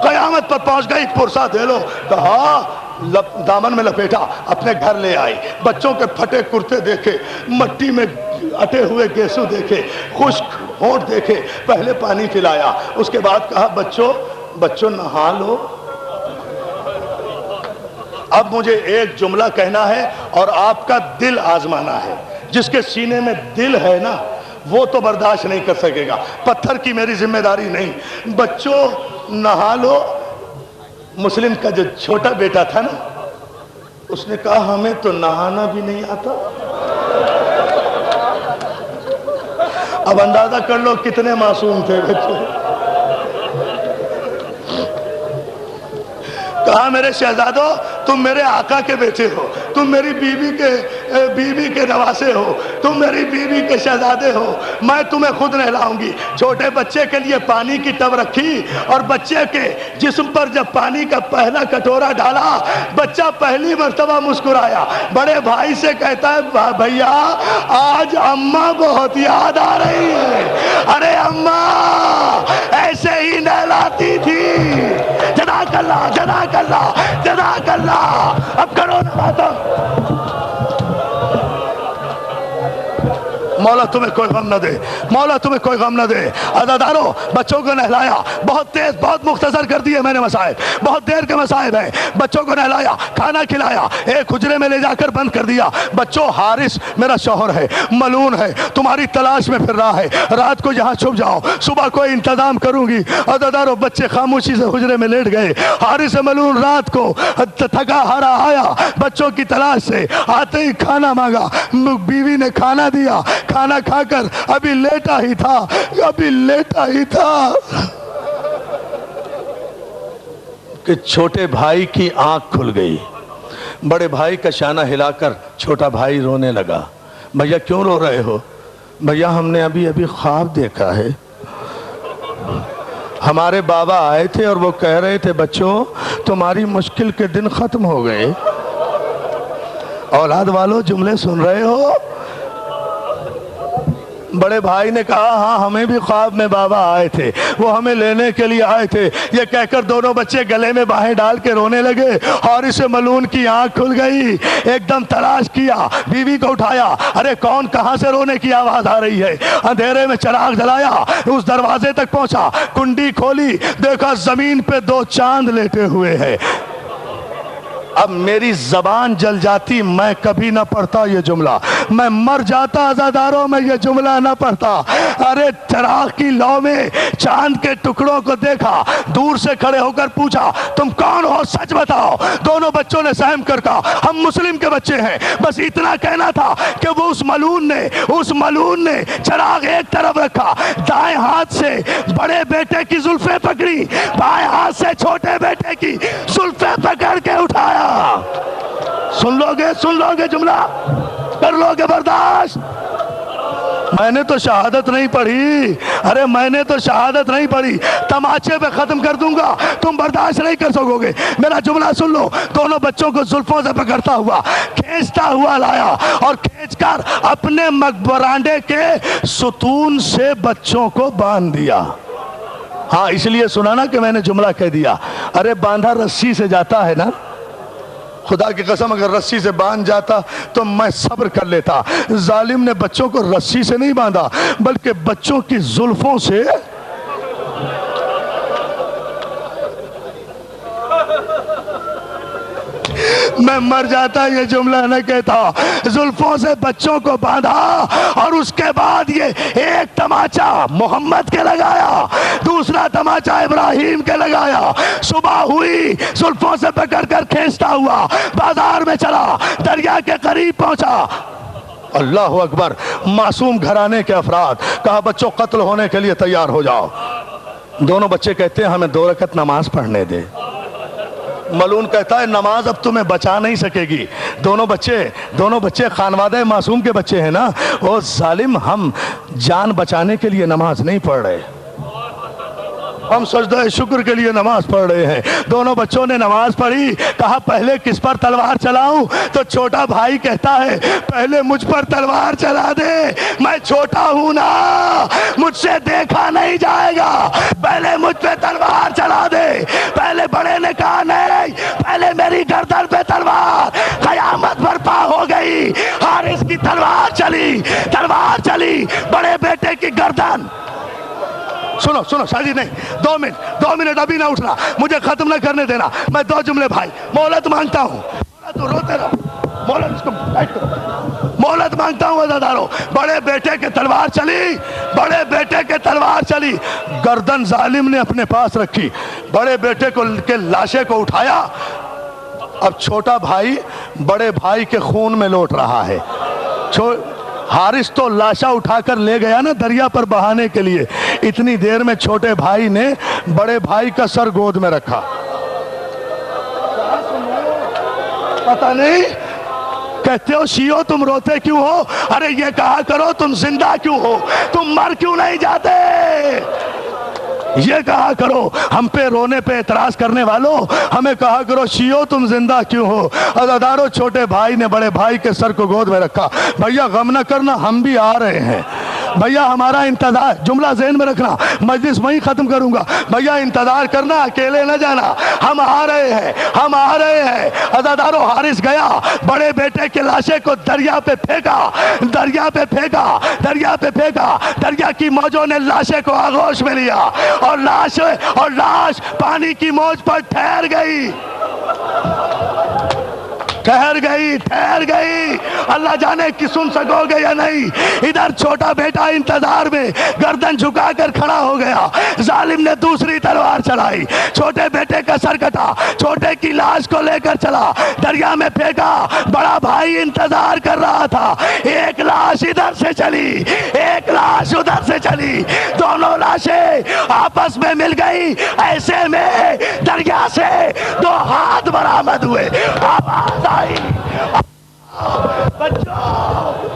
قیامت پر پہنچ گئی، پرسہ دے لو، کہا دامن میں لپیٹا، اپنے گھر لے آئی، بچوں کے پھٹے کرتے دیکھے، مٹی میں اٹے ہوئے گیسو دیکھے، خشک ہونٹ دیکھے، پہلے پانی پلایا، اس کے بعد کہا بچوں نہا لو، اب مجھے ایک جملہ کہنا ہے اور آپ کا دل آزمانا ہے، جس کے سینے میں دل ہے نا وہ تو برداشت نہیں کر سکے گا، پتھر کی میری ذمہ داری نہیں، بچوں نہا لو، مسلم کا جو چھوٹا بیٹا تھا نا اس نے کہا ہمیں تو نہانا بھی نہیں آتا، اب اندازہ کر لو کتنے معصوم تھے بچے، کہا میرے شہزادو تم میرے آقا کے بیٹے ہو، تم میری بیوی کے نواسے ہو، تم میری بیوی کے شہزادے ہو، میں تمہیں خود نہلاؤں گی، چھوٹے بچے کے لیے پانی کی ٹب رکھی اور بچے کے جسم پر جب پانی کا پہلا کٹورا ڈالا بچہ پہلی مرتبہ مسکرایا، بڑے بھائی سے کہتا ہے بھیا آج اماں بہت یاد آ رہی ہے، ارے اماں ایسے ہی نہلاتی تھی، جزاک اللہ جزاک اللہ جزاک اللہ، اب کرو نا باتوں، مولا تمہیں کوئی غم نہ دے، مولا تمہیں کوئی غم نہ دے، عزادارو بچوں کو نہلایا، بہت تیز بہت مختصر کر دیے میں نے مسائب، بہت دیر کے مسائب ہیں، بچوں کو نہلایا، کھانا کھلایا، ایک حجرے میں لے جا کر بند کر دیا، بچوں حارث میرا شوہر ہے، ملون ہے، تمہاری تلاش میں پھر رہا ہے، رات کو یہاں چھپ جاؤ، صبح کوئی انتظام کروں گی، عزادارو بچے خاموشی سے حجرے میں لیٹ گئے، حارث ملون رات کو تھکا ہارا آیا بچوں کی تلاش سے، آتے ہی کھانا مانگا، بیوی نے کھانا دیا، کھانا کھا کر ابھی لیٹا ہی تھا کہ چھوٹے بھائی کی آنکھ کھل گئی، بڑے بھائی کا شانہ ہلا کر چھوٹا بھائی رونے لگا، بھیا کیوں رو رہے ہو؟ بھیا ہم نے ابھی خواب دیکھا ہے، ہمارے بابا آئے تھے اور وہ کہہ رہے تھے بچوں تمہاری مشکل کے دن ختم ہو گئے، اولاد والوں جملے سن رہے ہو؟ بڑے بھائی نے کہا ہاں ہمیں بھی خواب میں بابا آئے تھے، وہ ہمیں لینے کے لیے آئے تھے، یہ کہہ کر دونوں بچے گلے میں باہیں ڈال کے رونے لگے، اور اسے ملون کی آنکھ کھل گئی، ایک دم تلاش کیا، بیوی کو اٹھایا، ارے کون کہاں سے رونے کی آواز آ رہی ہے، اندھیرے میں چراغ جلایا، اس دروازے تک پہنچا، کنڈی کھولی، دیکھا زمین پہ 2 چاند لیٹے ہوئے ہیں، اب میری زبان جل جاتی میں کبھی نہ پڑھتا یہ جملہ، میں مر جاتا عزاداروں میں یہ جملہ نہ پڑھتا۔ ارے چراغ کی لو میں چاند کے ٹکڑوں کو دیکھا، دور سے کھڑے ہو کر پوچھا تم کون ہو سچ بتاؤ۔ دونوں بچوں نے سہم کر کہا ہم مسلم کے بچے ہیں۔ بس اتنا کہنا تھا کہ وہ اس ملعون نے چراغ ایک طرف رکھا، دائیں ہاتھ سے بڑے بیٹے کی زلفیں پکڑی، بائیں ہاتھ سے چھوٹے بیٹے کی زلفیں پکڑ کے اٹھایا۔ سن لو گے جملہ، کر لو گے برداشت؟ میں نے تو شہادت نہیں پڑھی، ارے میں نے تو شہادت نہیں پڑھی، تماچے پہ ختم کر دوں گا، تم برداشت نہیں کر سکو گے۔ میرا جملہ سن لو۔ دونوں بچوں کو زلفوں سے پکڑتا ہوا کھینچتا ہوا لایا اور کھینچ کر اپنے مقبرانڈے کے ستون سے بچوں کو باندھ دیا۔ ہاں اس لیے سنا نا کہ میں نے جملہ کہہ دیا۔ ارے باندھا رسی سے جاتا ہے نا، خدا کی قسم اگر رسی سے باندھ جاتا تو میں صبر کر لیتا۔ ظالم نے بچوں کو رسی سے نہیں باندھا بلکہ بچوں کی زلفوں سے۔ میں مر جاتا یہ جملہ نہ کہتا۔ زلفوں سے بچوں کو باندھا اور اس کے بعد یہ ایک تماچا محمد کے لگایا، دوسرا تماچا ابراہیم کے لگایا۔ صبح ہوئی، زلفوں سے پکڑ کر کھینچتا ہوا بازار میں چلا، دریا کے قریب پہنچا۔ اللہ اکبر، معصوم گھرانے کے افراد، کہا بچوں قتل ہونے کے لیے تیار ہو جاؤ۔ دونوں بچے کہتے ہیں ہمیں 2 رکعت نماز پڑھنے دے۔ ملعون کہتا ہے نماز اب تمہیں بچا نہیں سکے گی۔ دونوں بچے خانوادہ معصوم کے بچے ہیں نا۔ او ظالم، ہم جان بچانے کے لیے نماز نہیں پڑھ رہے، ہم سجدہ شکر کے لیے نماز پڑھ رہے ہیں۔ دونوں بچوں نے نماز پڑھی، کہا پہلے کس پر تلوار چلاؤں؟ تو چھوٹا بھائی کہتا ہے پہلے مجھ پر تلوار چلا دے، میں چھوٹا ہوں نا، مجھ سے دیکھا نہیں جائے گا، پہلے مجھ پہ تلوار چلا دے۔ پہلے بڑے نے کہا نہیں، پہلے میری گردن پہ تلوار۔ قیامت برپا ہو گئی، حارث کی تلوار چلی، بڑے بیٹے کی گردن۔ سنو شاہی نہیں، 2 منٹ ابھی نہ اٹھنا، مجھے ختم نہ کرنے دینا۔ میں 2 جملے بھائی مہلت مانگتا ہوں، تو روتے رہو، مہلت مانگتا ہوں عزاداروں۔ بڑے بیٹے کے تلوار چلی، گردن ظالم نے اپنے پاس رکھی، بڑے بیٹے کے لاشے کو اٹھایا۔ اب چھوٹا بھائی بڑے بھائی کے خون میں لوٹ رہا ہے۔ حارث تو لاشا اٹھا کر لے گیا نا دریا پر بہانے کے لیے، اتنی دیر میں چھوٹے بھائی نے بڑے بھائی کا سر گود میں رکھا۔ پتہ نہیں کہتے ہو شیعو تم روتے کیوں ہو؟ ارے یہ کہا کرو تم زندہ کیوں ہو، تم مر کیوں نہیں جاتے؟ یہ کہا کرو ہم پہ رونے پہ اعتراض کرنے والوں، ہمیں کہا کرو شیعو تم زندہ کیوں ہو۔ عزادارو بھائی بھائی نے بڑے بھائی کے سر کو گود میں رکھا۔ بھیا غم نہ کرنا، ہم بھی آ رہے ہیں، بھیا ہمارا انتظار، جملہ ذہن میں رکھنا، مجلس وہیں ختم کروں گا، بھیا انتظار کرنا، اکیلے نہ جانا، ہم آ رہے ہیں۔ عزادارو حارث گیا، بڑے بیٹے کے لاشے کو دریا پہ پھینکا، دریا کی موجوں نے لاشے کو آغوش میں لیا اور لاش پانی کی موج پر ٹھہر گئی۔ اللہ جانے کہ سن سکو گے یا نہیں۔ ادھر چھوٹا بیٹا انتظار میں گردن جھکا کر کھڑا ہو گیا، ظالم نے دوسری تلوار چلائی، چھوٹے بیٹے کا سر کٹا، چھوٹے کی لاش کو لے کر چلا، دریا میں پھینکا۔ بڑا بھائی انتظار کر رہا تھا، ایک لاش ادھر سے چلی، ایک لاش ادھر سے چلی، دونوں لاشیں آپس میں مل گئی۔ ایسے میں دریا سے 2 ہاتھ برآمد ہوئے، آواز آئی بچوں